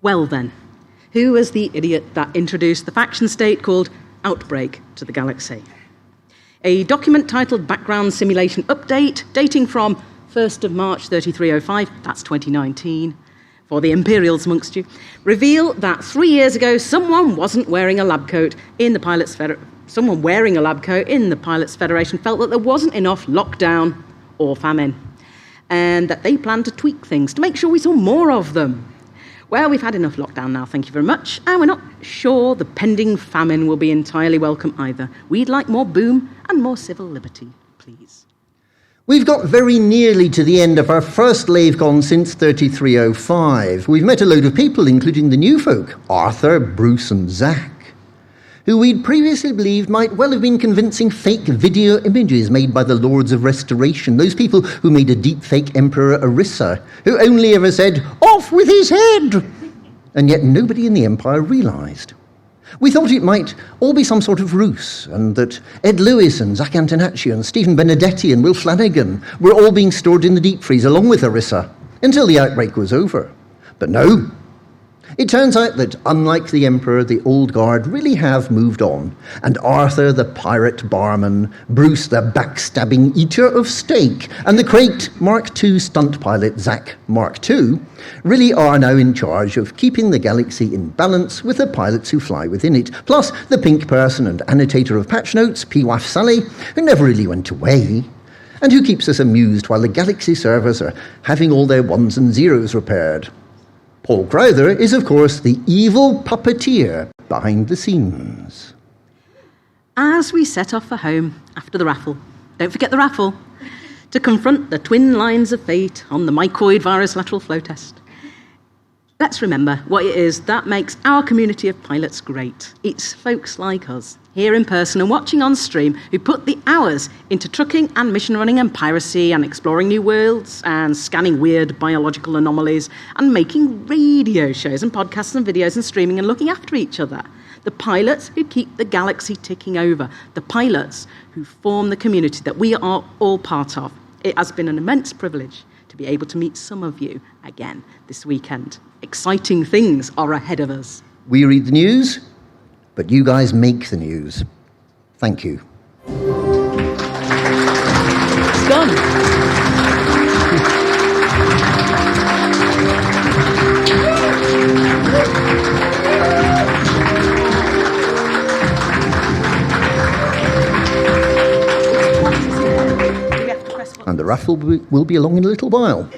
Well then, who was the idiot that introduced the faction state called Outbreak to the galaxy? A document titled Background Simulation Update, dating from 1st of March 3305, that's 2019, for the Imperials amongst you, reveal that 3 years ago someone wearing a lab coat in the Pilots Federation felt that there wasn't enough lockdown or famine, and that they planned to tweak things to make sure we saw more of them. Well, we've had enough lockdown now, thank you very much, and we're not sure the pending famine will be entirely welcome either. We'd like more boom and more civil liberty, please. We've got very nearly to the end of our first Lavecon since 3305. We've met a load of people, including the new folk, Arthur, Bruce and Zach, who we'd previously believed might well have been convincing fake video images made by the Lords of Restoration, those people who made a deep-fake Emperor Orissa, who only ever said, "Off with his head!" And yet nobody in the Empire realised. We thought it might all be some sort of ruse, and that Ed Lewis and Zach Antonacci and Stephen Benedetti and Will Flanagan were all being stored in the deep freeze along with Orissa until the outbreak was over. But no. It turns out that, unlike the Emperor, the Old Guard really have moved on, and Arthur, the pirate barman, Bruce, the backstabbing eater of steak, and the Crate Mark II stunt pilot, Zach Mark II, really are now in charge of keeping the galaxy in balance with the pilots who fly within it, plus the pink person and annotator of patch notes, P-Waf Sally, who never really went away, and who keeps us amused while the galaxy servers are having all their ones and zeros repaired. Paul Crowther is, of course, the evil puppeteer behind the scenes. As we set off for home after the raffle, don't forget the raffle, to confront the twin lines of fate on the mycoid virus lateral flow test, let's remember what it is that makes our community of pilots great. It's folks like us, here in person and watching on stream, who put the hours into trucking and mission running and piracy and exploring new worlds and scanning weird biological anomalies and making radio shows and podcasts and videos and streaming and looking after each other. The pilots who keep the galaxy ticking over. The pilots who form the community that we are all part of. It has been an immense privilege to be able to meet some of you again this weekend. Exciting things are ahead of us. We read the news, but you guys make the news. Thank you. It's gone. And the raffle will be along in a little while.